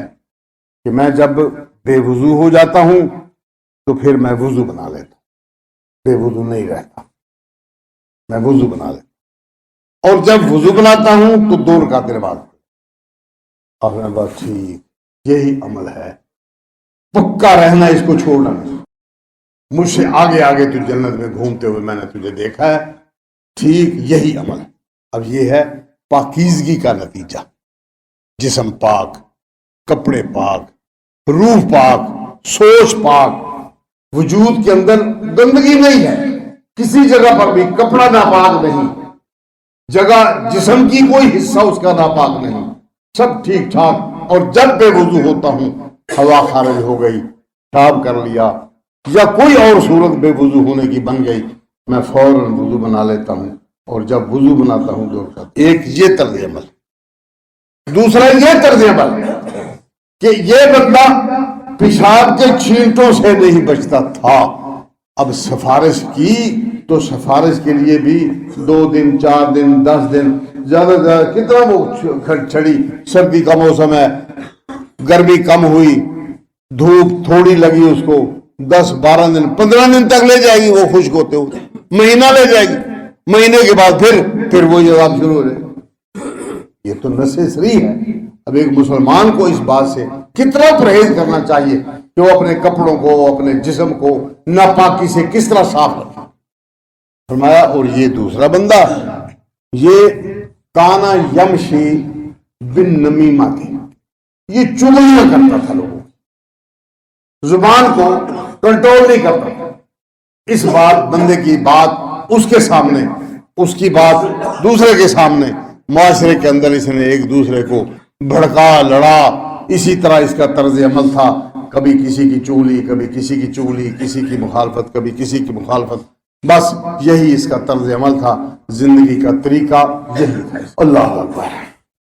S1: کہ میں جب بے وضو ہو جاتا ہوں تو پھر میں وضو بنا لیتا ہوں، بے وضو نہیں رہتا، میں وضو بنا لیتا ہوں، اور جب وضو بناتا ہوں تو 2 رکعت نماز اور میں بات ٹھیک یہی عمل ہے، پکا رہنا، اس کو چھوڑنا نہیں، مجھ سے آگے آگے تو جنت میں گھومتے ہوئے میں نے تجھے دیکھا ہے، ٹھیک یہی عمل ہے۔ اب یہ ہے پاکیزگی کا نتیجہ، جسم پاک، کپڑے پاک، روح پاک، سوچ پاک، وجود کے اندر گندگی نہیں ہے، کسی جگہ پر بھی کپڑا ناپاک نہیں، جگہ جسم کی کوئی حصہ اس کا ناپاک نہیں، سب ٹھیک ٹھاک۔ اور جب بے وضو ہوتا ہوں، ہوا خارج ہو گئی، پیشاب کر لیا یا کوئی اور صورت بے وضو ہونے کی بن گئی، میں فوراً وضو بنا لیتا ہوں، اور جب وضو بناتا ہوں دو رکعت۔ ایک یہ طرز عمل، دوسرا یہ طرز عمل کہ یہ بندہ پیشاب کے چھینٹوں سے نہیں بچتا تھا، اب سفارش کی تو سفارش کے لیے بھی 2 دن 4 دن 10 دن، زیادہ سے زیادہ کتنا وہ چھڑی، سردی کا موسم ہے، گرمی کم ہوئی، دھوپ تھوڑی لگی، اس کو 10 12 دن 15 دن تک لے جائے گی وہ خشک ہوتے ہوتے، مہینہ لے جائے گی، مہینے کے بعد پھر وہی عذاب شروع ہو جائے۔ یہ تو نسیسری ہے۔ اب ایک مسلمان کو اس بات سے کتنا پرہیز کرنا چاہیے کہ وہ اپنے کپڑوں کو، اپنے جسم کو ناپاکی سے کس طرح صاف رکھے۔ فرمایا اور یہ دوسرا بندہ، یہ کانا یمشی بن نمیمہ تھی، یہ چغلیاں کرتا تھا لوگوں، زبان کو کنٹرول نہیں کرتا تھا۔ اس بات بندے کی بات اس کے سامنے، اس کی بات دوسرے کے سامنے، معاشرے کے اندر اس نے ایک دوسرے کو بھڑکا، لڑا، اسی طرح اس کا طرز عمل تھا، کبھی کسی کی چغلی، کبھی کسی کی چغلی، کسی کی مخالفت، کبھی کسی کی مخالفت، بس یہی اس کا طرز عمل تھا، زندگی کا طریقہ یہی تھا۔ اللہ اکبر۔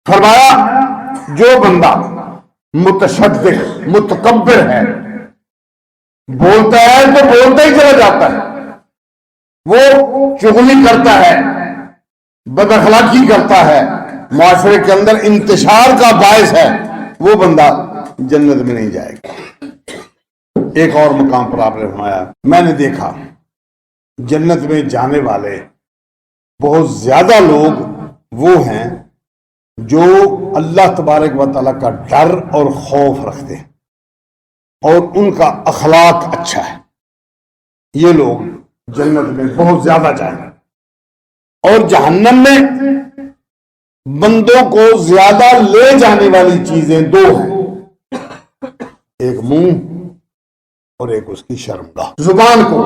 S1: فرمایا جو بندہ متشدد، متکبر ہے، بولتا ہے تو بولتا ہی چلا جاتا ہے، وہ چغلی کرتا ہے، بد اخلاقی کرتا ہے، معاشرے کے اندر انتشار کا باعث ہے، وہ بندہ جنت میں نہیں جائے گا۔ ایک اور مقام پر آپ نے فرمایا، میں نے دیکھا جنت میں جانے والے بہت زیادہ لوگ وہ ہیں جو اللہ تبارک و تعالیٰ کا ڈر اور خوف رکھتے ہیں اور ان کا اخلاق اچھا ہے، یہ لوگ جنت میں بہت زیادہ جائیں گے۔ اور جہنم میں بندوں کو زیادہ لے جانے والی چیزیں 2 ہیں، ایک منہ اور ایک اس کی شرمگاہ۔ زبان کو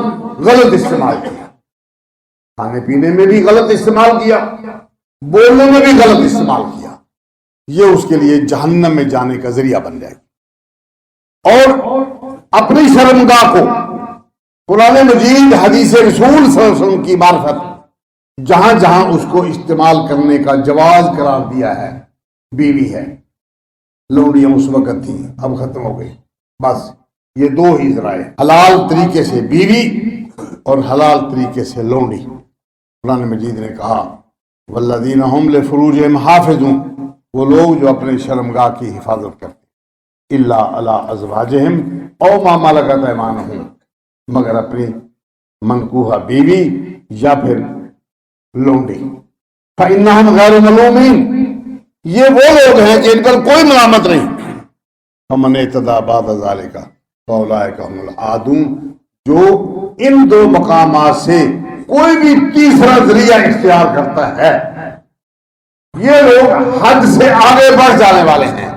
S1: غلط استعمال کیا، کھانے پینے میں بھی غلط استعمال کیا، بولنے میں بھی غلط استعمال کیا، یہ اس کے لیے جہنم میں جانے کا ذریعہ بن جائے گا۔ اور اپنی شرمگاہ کو قرآن مجید، حدیث رسول صلی اللہ علیہ وسلم کی معرفت جہاں جہاں اس کو استعمال کرنے کا جواز قرار دیا ہے، بیوی ہے، لونڈیاں اس وقت تھیں، اب ختم ہو گئی، بس یہ 2 ہی ذرائع، حلال طریقے سے بیوی اور حلال طریقے سے لونڈی۔ قرآن مجید نے کہا والذین هم لفروجہم حافظون، وہ لوگ جو اپنے شرمگاہ کی حفاظت کرتے، الا علی ازواجہم او ما ملکت ایمانہم، مگر اپنی منکوحہ بیوی یا پھر لونڈی۔ فإنہم غیر ملومین، یہ وہ لوگ ہیں کہ ان پر کوئی ملامت نہیں۔ فمن اعتدی بعد ذلک فاولئک هم العادون، جو ان 2 مقامات سے کوئی بھی تیسرا ذریعہ اختیار کرتا ہے، یہ لوگ حد سے آگے بڑھ جانے والے ہیں۔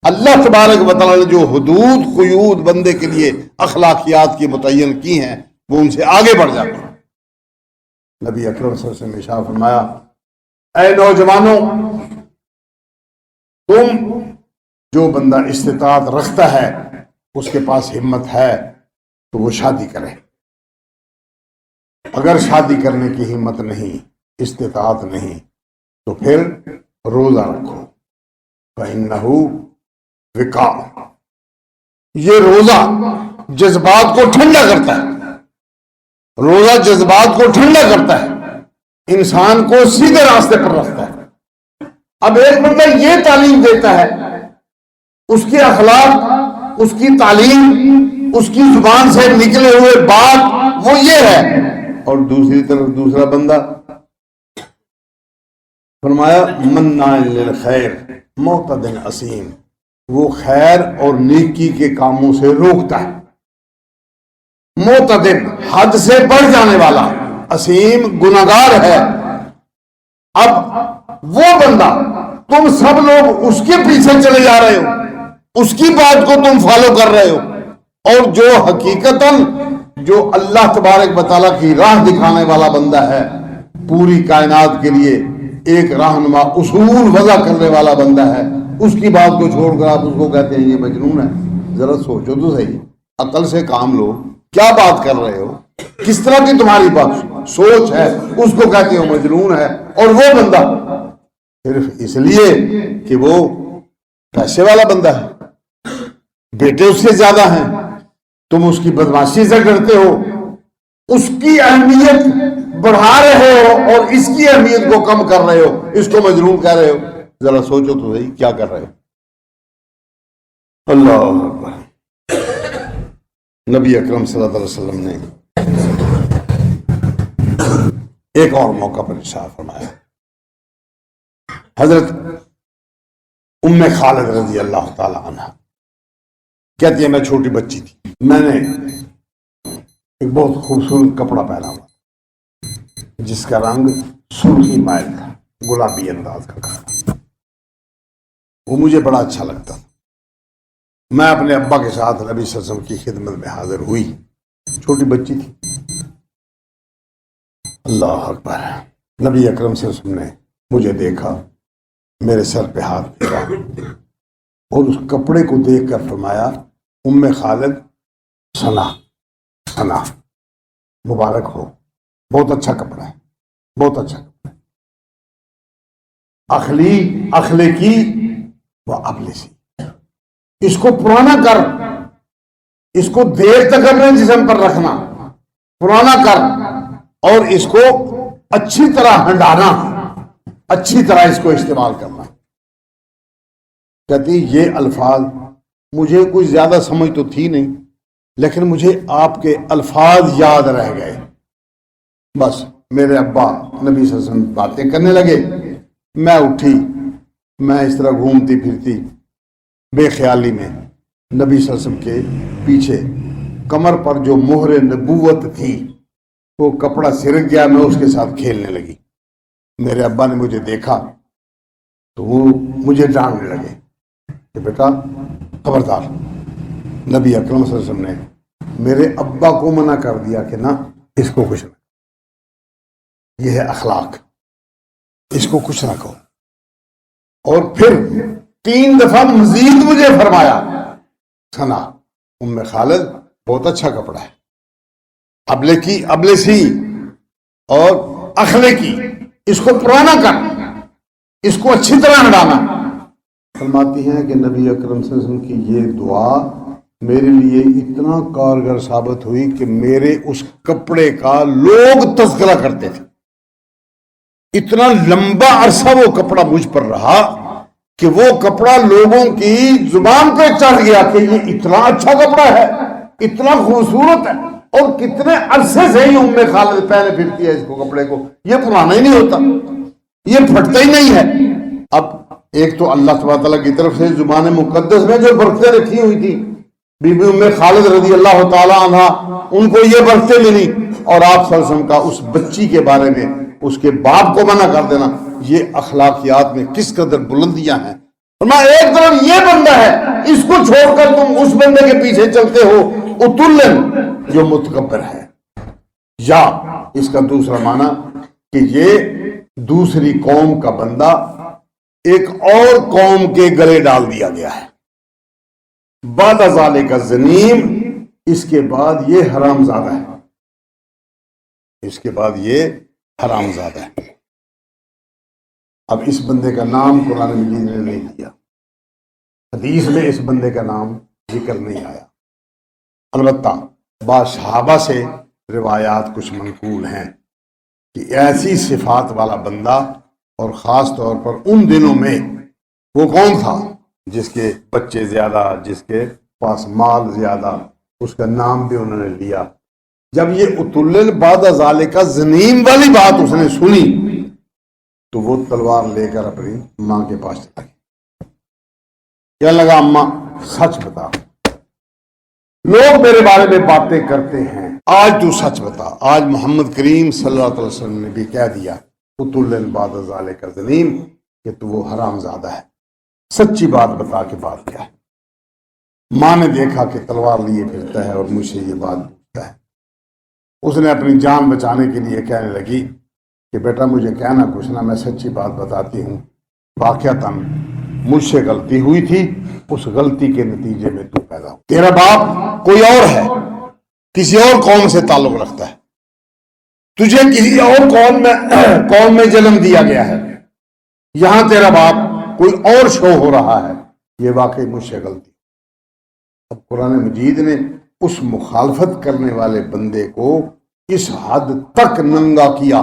S1: اللہ تبارک و تعالیٰ نے جو حدود قیود بندے کے لیے اخلاقیات کی متعین کی ہیں، وہ ان سے آگے بڑھ جاتے ہیں۔ نبی اکرم صلی اللہ علیہ وسلم نے ارشاد فرمایا، اے نوجوانوں، تم جو بندہ استطاعت رکھتا ہے، اس کے پاس ہمت ہے تو وہ شادی کرے، اگر شادی کرنے کی ہمت نہیں، استطاعت نہیں، تو پھر روزہ رکھو، فإنہ وقاء، یہ روزہ جذبات کو ٹھنڈا کرتا ہے، روزہ جذبات کو ٹھنڈا کرتا ہے، انسان کو سیدھے راستے پر رکھتا ہے۔ اب ایک بندہ یہ تعلیم دیتا ہے، اس کے اخلاق، اس کی تعلیم، اس کی زبان سے نکلے ہوئے بات وہ یہ ہے، اور دوسری طرف دوسرا بندہ فرمایا مناع للخیر معتد اثیم، وہ خیر اور نیکی کے کاموں سے روکتا ہے، معتدل حد سے بڑھ جانے والا، اثیم گناہگار ہے۔ اب وہ بندہ، تم سب لوگ اس کے پیچھے چلے جا رہے ہو، اس کی بات کو تم فالو کر رہے ہو، اور جو حقیقتاً جو اللہ تبارک و تعالیٰ کی راہ دکھانے والا بندہ ہے، پوری کائنات کے لیے ایک رہنما اصول وضع کرنے والا بندہ ہے، اس کی بات کو چھوڑ کر آپ اس کو کہتے ہیں یہ مجنون ہے؟ ذرا سوچو تو صحیح، عقل سے کام لو، کیا بات کر رہے ہو؟ کس طرح کی تمہاری بات سوچ ہے؟ اس کو کہتے ہو مجنون ہے، اور وہ بندہ صرف اس لیے کہ وہ پیسے والا بندہ ہے، بیٹے اس سے زیادہ ہیں، تم اس کی بدماشی سے ڈرتے ہو، اس کی اہمیت بڑھا رہے ہو اور اس کی اہمیت کو کم کر رہے ہو، اس کو مجنون کہہ رہے ہو؟ ذرا سوچو تو صحیح کیا کر رہے ہو؟ اللہ اکبر۔ نبی اکرم صلی اللہ علیہ وسلم نے ایک اور موقع پر ارشاد فرمایا، حضرت ام خالد رضی اللہ تعالی عنہ کہتی ہے میں چھوٹی بچی تھی، میں نے ایک بہت خوبصورت کپڑا پہنا ہوا جس کا رنگ سرخی مائل تھا، گلابی انداز کا کپڑا، وہ مجھے بڑا اچھا لگتا تھا۔ میں اپنے ابا کے ساتھ نبی صلی اللہ علیہ وسلم کی خدمت میں حاضر ہوئی، چھوٹی بچی تھی۔ اللہ اکبر، نبی اکرم صلی اللہ علیہ وسلم نے مجھے دیکھا، میرے سر پہ ہاتھ پھیرا اور اس کپڑے کو دیکھ کر فرمایا ام خالد ثنا ثنا، مبارک ہو، بہت اچھا کپڑا ہے، بہت اچھا کپڑا ہے، اخلیقی و ابلسی، اس کو پرانا کر، اس کو دیر تک اپنے جسم پر رکھنا، پرانا کر، اور اس کو اچھی طرح ہنڈانا، اچھی طرح اس کو استعمال کرنا۔ کہتی یہ الفاظ مجھے کوئی زیادہ سمجھ تو تھی نہیں، لیکن مجھے آپ کے الفاظ یاد رہ گئے۔ بس میرے ابا نبی صلی اللہ علیہ وسلم باتیں کرنے لگے، میں اٹھی، میں اس طرح گھومتی پھرتی بے خیالی میں نبی صلی اللہ علیہ وسلم کے پیچھے، کمر پر جو مہر نبوت تھی وہ کپڑا سرک گیا، میں اس کے ساتھ کھیلنے لگی۔ میرے ابا نے مجھے دیکھا تو وہ مجھے ڈانٹنے لگے کہ بیٹا خبردار، نبی اکرم صلی اللہ علیہ وسلم نے میرے ابا کو منع کر دیا کہ نہ اس کو کچھ نہ، یہ ہے اخلاق، اس کو کچھ نہ کہو۔ اور پھر 3 دفعہ مزید مجھے فرمایا ثنا ام خالد بہت اچھا کپڑا ہے، ابلسی اور اخلاقی، اس کو پرانا کر، اس کو اچھی طرح ہٹانا۔ فرماتی ہیں کہ نبی اکرم صلی اللہ علیہ وسلم کی یہ دعا میرے لیے اتنا کارگر ثابت ہوئی کہ میرے اس کپڑے کا لوگ تذکرہ کرتے تھے، اتنا لمبا عرصہ وہ کپڑا مجھ پر رہا کہ وہ کپڑا لوگوں کی زبان پہ چڑھ گیا کہ یہ اتنا اچھا کپڑا ہے، اتنا خوبصورت ہے، اور کتنے عرصے سے ہی ام خالد پہنے پھرتی ہے اس کو، کپڑے کو، یہ پرانا ہی نہیں ہوتا، یہ پھٹتا ہی نہیں ہے۔ اب ایک تو اللہ تبارک تعالیٰ کی طرف سے زبان مقدس میں جو برکتیں رکھی ہوئی تھی، بی بی ام خالد رضی اللہ تعالی عنہ، ان کو یہ برکتیں ملی، اور آپ صلی اللہ علیہ وسلم کا اس بچی کے بارے میں اس کے باپ کو منع کر دینا، یہ اخلاقیات میں کس قدر بلندیاں ہیں۔ ایک طرف یہ بندہ ہے، اس کو چھوڑ کر تم اس بندے کے پیچھے چلتے ہو اتلن، جو متکبر ہے، یا اس کا دوسرا معنی کہ یہ دوسری قوم کا بندہ ایک اور قوم کے گلے ڈال دیا گیا ہے، بعد ذالک الزنیم، اس کے بعد یہ حرام زادہ ہے، اس کے بعد یہ حرام زادہ ہے۔ اب اس بندے کا نام قرآن مجید نے نہیں دیا، حدیث میں اس بندے کا نام ذکر نہیں آیا، البتہ بعض صحابہ سے روایات کچھ منقول ہیں کہ ایسی صفات والا بندہ، اور خاص طور پر ان دنوں میں وہ کون تھا جس کے بچے زیادہ، جس کے پاس مال زیادہ، اس کا نام بھی انہوں نے لیا۔ جب یہ اتلل بعد ذالک الزنیم والی بات اس نے سنی تو وہ تلوار لے کر اپنی ماں کے پاس چلا گیا، کیا لگا اماں سچ بتا، لوگ میرے بارے میں باتیں کرتے ہیں، آج تو سچ بتا۔ آج محمد کریم صلی اللہ علیہ وسلم نے بھی کہہ دیا اتلل بعد ذالک الزنیم کہ تو وہ حرام زادہ ہے، سچی بات بتا کہ بات کیا ہے۔ ماں نے دیکھا کہ تلوار لیے پھرتا ہے اور مجھ سے یہ بات پوچھتا ہے. اس نے اپنی جان بچانے کے لیے کہنے لگی کہ بیٹا مجھے کہنا کچھ نہ، میں سچی بات بتاتی ہوں، واقعتاً مجھ سے غلطی ہوئی تھی، اس غلطی کے نتیجے میں تو پیدا ہو. تیرا باپ کوئی اور ہے، کسی اور قوم سے تعلق رکھتا ہے، تجھے کسی اور قوم میں جنم دیا گیا ہے، یہاں تیرا باپ کوئی اور شو ہو رہا ہے، یہ واقعی مجھ سے غلطی. اب قرآن مجید نے اس مخالفت کرنے والے بندے کو اس حد تک ننگا کیا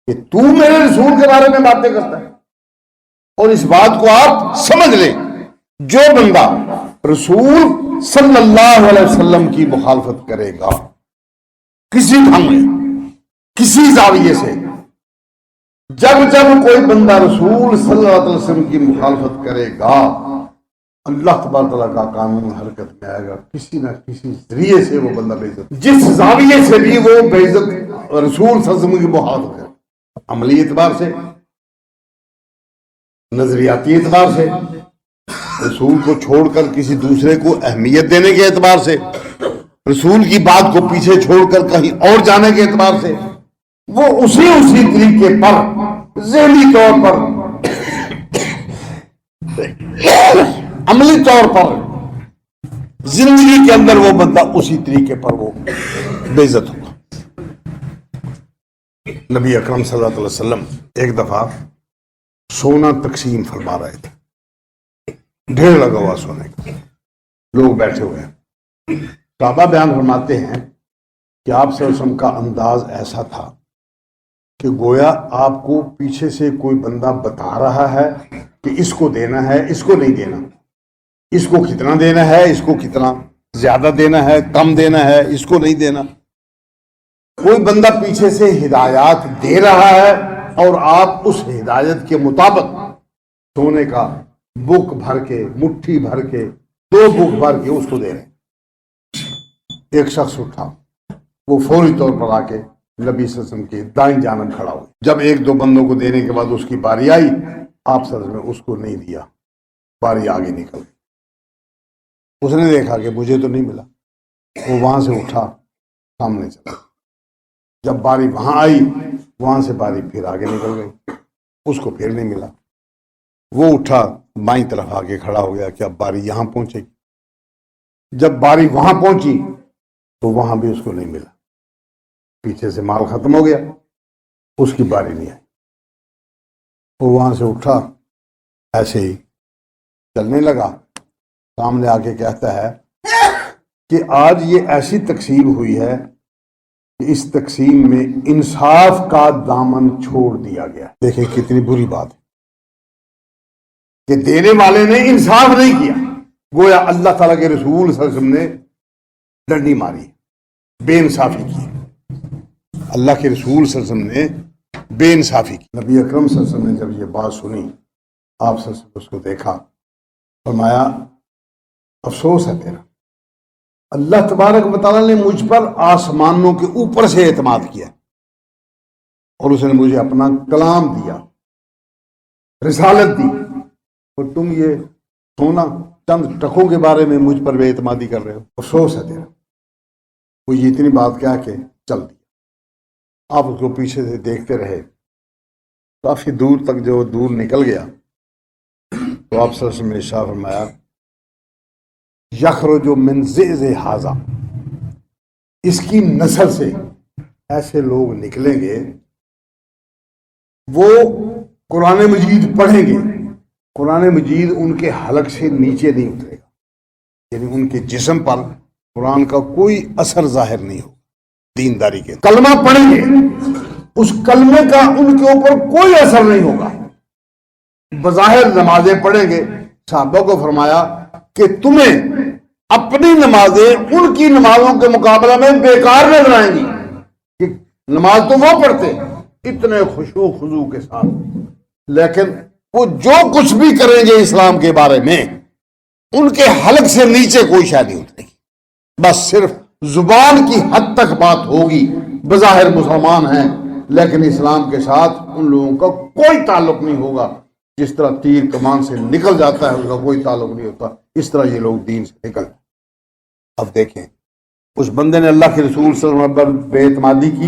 S1: کہ تو میرے رسول کے بارے میں باتیں کرتا ہے. اور اس بات کو آپ سمجھ لیں، جو بندہ رسول صلی اللہ علیہ وسلم کی مخالفت کرے گا کسی ڈھنگ میں، کسی زاویے سے، جب کوئی بندہ رسول صلی اللہ علیہ وسلم کی مخالفت کرے گا، اللہ تبارک تعالیٰ کا قانون حرکت میں آئے گا، کسی نہ کسی ذریعے سے وہ بندہ بے عزت، جس زاویے سے بھی وہ بے عزت رسول صلی اللہ علیہ وسلم کی مخالفت کرے، عملی اعتبار سے، نظریاتی اعتبار سے، رسول کو چھوڑ کر کسی دوسرے کو اہمیت دینے کے اعتبار سے، رسول کی بات کو پیچھے چھوڑ کر کہیں اور جانے کے اعتبار سے، وہ اسی طریقے پر ذہنی طور پر عملی طور پر زندگی کے اندر وہ بندہ اسی طریقے پر وہ بے عزت ہوگا. نبی اکرم صلی اللہ علیہ وسلم ایک دفعہ سونا تقسیم فرما رہے تھے، ڈھیر لگا ہوا سونے کا، لوگ بیٹھے ہوئے ہیں. صحابہ بیان فرماتے ہیں کہ آپ صلی اللہ علیہ وسلم کا انداز ایسا تھا کہ گویا آپ کو پیچھے سے کوئی بندہ بتا رہا ہے کہ اس کو دینا ہے، اس کو نہیں دینا، اس کو کتنا دینا ہے، اس کو کتنا زیادہ دینا ہے، کم دینا ہے، اس کو نہیں دینا. کوئی بندہ پیچھے سے ہدایات دے رہا ہے اور آپ اس ہدایت کے مطابق سونے کا بک بھر کے، مٹھی بھر کے، 2 بک بھر کے اس کو دے رہے ہیں. ایک شخص اٹھا، وہ فوری طور پر آ کے نبی صلی اللہ علیہ وسلم کی دائیں جانب کھڑا ہوا. جب 1-2 بندوں کو دینے کے بعد اس کی باری آئی، آپ صلی اللہ علیہ وسلم نے اس کو نہیں دیا، باری آگے نکل گئی. اس نے دیکھا کہ مجھے تو نہیں ملا، وہ وہاں سے اٹھا سامنے چلا. جب باری وہاں آئی، وہاں سے باری پھر آگے نکل گئی، اس کو پھر نہیں ملا. وہ اٹھا بائیں طرف آگے کھڑا ہو گیا کہ اب باری یہاں پہنچے گی. جب باری وہاں پہنچی تو وہاں بھی اس کو نہیں ملا، پیچھے سے مال ختم ہو گیا، اس کی باری نہیں آئی. وہ وہاں سے اٹھا، ایسے ہی چلنے لگا، سامنے آ کے کہتا ہے کہ آج یہ ایسی تقسیم ہوئی ہے کہ اس تقسیم میں انصاف کا دامن چھوڑ دیا گیا. دیکھیں کتنی بری بات ہے کہ دینے والے نے انصاف نہیں کیا، گویا اللہ تعالیٰ کے رسول صلی اللہ علیہ وسلم نے ڈنڈی ماری، بے انصافی کی. اللہ کے رسول صلی اللہ علیہ وسلم نے بے انصافی کی. نبی اکرم صلی اللہ علیہ وسلم نے جب یہ بات سنی، آپ صلی اللہ علیہ وسلم اس کو دیکھا، فرمایا افسوس ہے تیرا، اللہ تبارک و تعالیٰ نے مجھ پر آسمانوں کے اوپر سے اعتماد کیا اور اس نے مجھے اپنا کلام دیا، رسالت دی، اور تم یہ سونا چند ٹکوں کے بارے میں مجھ پر بے اعتمادی کر رہے ہو. افسوس ہے تیرا. وہ یہ اتنی بات کیا کہ چل دی. آپ اس کو پیچھے سے دیکھتے رہے، کافی دور تک جو دور نکل گیا تو آپ صلی اللہ علیہ وسلم نے ارشاد فرمایا یخرج من ذئذ ھذا، اس کی نسل سے ایسے لوگ نکلیں گے، وہ قرآن مجید پڑھیں گے، قرآن مجید ان کے حلق سے نیچے نہیں اترے گا، یعنی ان کے جسم پر قرآن کا کوئی اثر ظاہر نہیں ہوگا. دینداری کے کلمہ پڑھیں گے، اس کلمے کا ان کے اوپر کوئی اثر نہیں ہوگا، بظاہر نمازیں پڑھیں گے. صحابہ کو فرمایا کہ تمہیں اپنی نمازیں ان کی نمازوں کے مقابلہ میں بیکار نظر آئیں گی کہ نماز تو وہ پڑھتے اتنے خشوع و خضوع کے ساتھ، لیکن وہ جو کچھ بھی کریں گے اسلام کے بارے میں ان کے حلق سے نیچے کوئی شے نہیں اترے گی، بس صرف زبان کی حد تک بات ہوگی. بظاہر مسلمان ہیں لیکن اسلام کے ساتھ ان لوگوں کا کوئی تعلق نہیں ہوگا. جس طرح تیر کمان سے نکل جاتا ہے اس کا کوئی تعلق نہیں ہوتا، اس طرح یہ لوگ دین سے نکل اب دیکھیں اس بندے نے اللہ کے رسول صلی اللہ علیہ وسلم پر بے اعتمادی کی،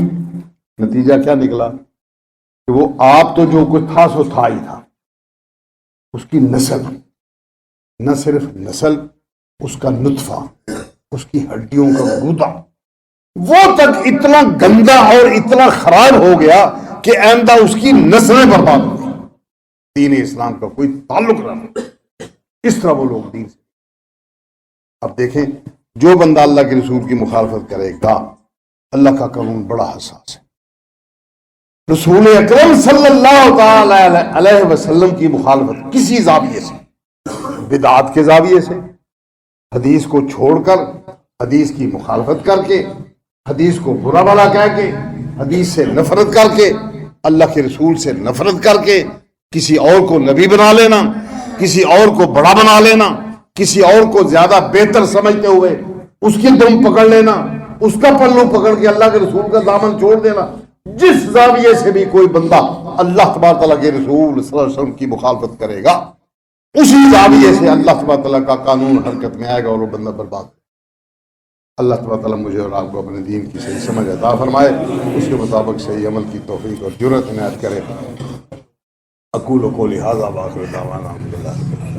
S1: نتیجہ کیا نکلا کہ وہ آپ تو جو کچھ تھا سو تھا ہی تھا، اس کی نسل، نہ صرف نسل، اس کا نطفہ، اس کی ہڈیوں کا گودا، وہ تک اتنا گندا اور اتنا خراب ہو گیا کہ آئندہ اس کی نسلیں برباد ہو گئی، دین اسلام کا کوئی تعلق نہ ہو۔ اس طرح وہ لوگ دین سے۔ اب دیکھیں جو بندہ اللہ کے رسول کی مخالفت کرے گا، اللہ کا قانون بڑا حساس ہے۔ رسول اکرم صلی اللہ تعالی علیہ وسلم کی مخالفت کسی زاویے سے، بدعات کے زاویے سے، حدیث کو چھوڑ کر، حدیث کی مخالفت کر کے، حدیث کو برا بھلا کہہ کے، حدیث سے نفرت کر کے، اللہ کے رسول سے نفرت کر کے، کسی اور کو نبی بنا لینا، کسی اور کو بڑا بنا لینا، کسی اور کو زیادہ بہتر سمجھتے ہوئے اس کی دم پکڑ لینا، اس کا پلو پکڑ کے اللہ کے رسول کا دامن چھوڑ دینا۔ جس زاویے سے بھی کوئی بندہ اللہ تبارک تعالیٰ کے رسول صلی اللہ علیہ وسلم کی مخالفت کرے گا، اسی زاویے سے اللہ تبارک تعالیٰ کا قانون حرکت میں آئے گا اور وہ بندہ برباد ہے۔ اللہ تبارک تعالیٰ مجھے اور آپ کو اپنے دین کی صحیح سمجھ عطا فرمائے، اس کے مطابق صحیح عمل کی توفیق اور جرأت عنایت کرے۔ اقول قولی ھذا وآخر دعوانا الحمدللہ۔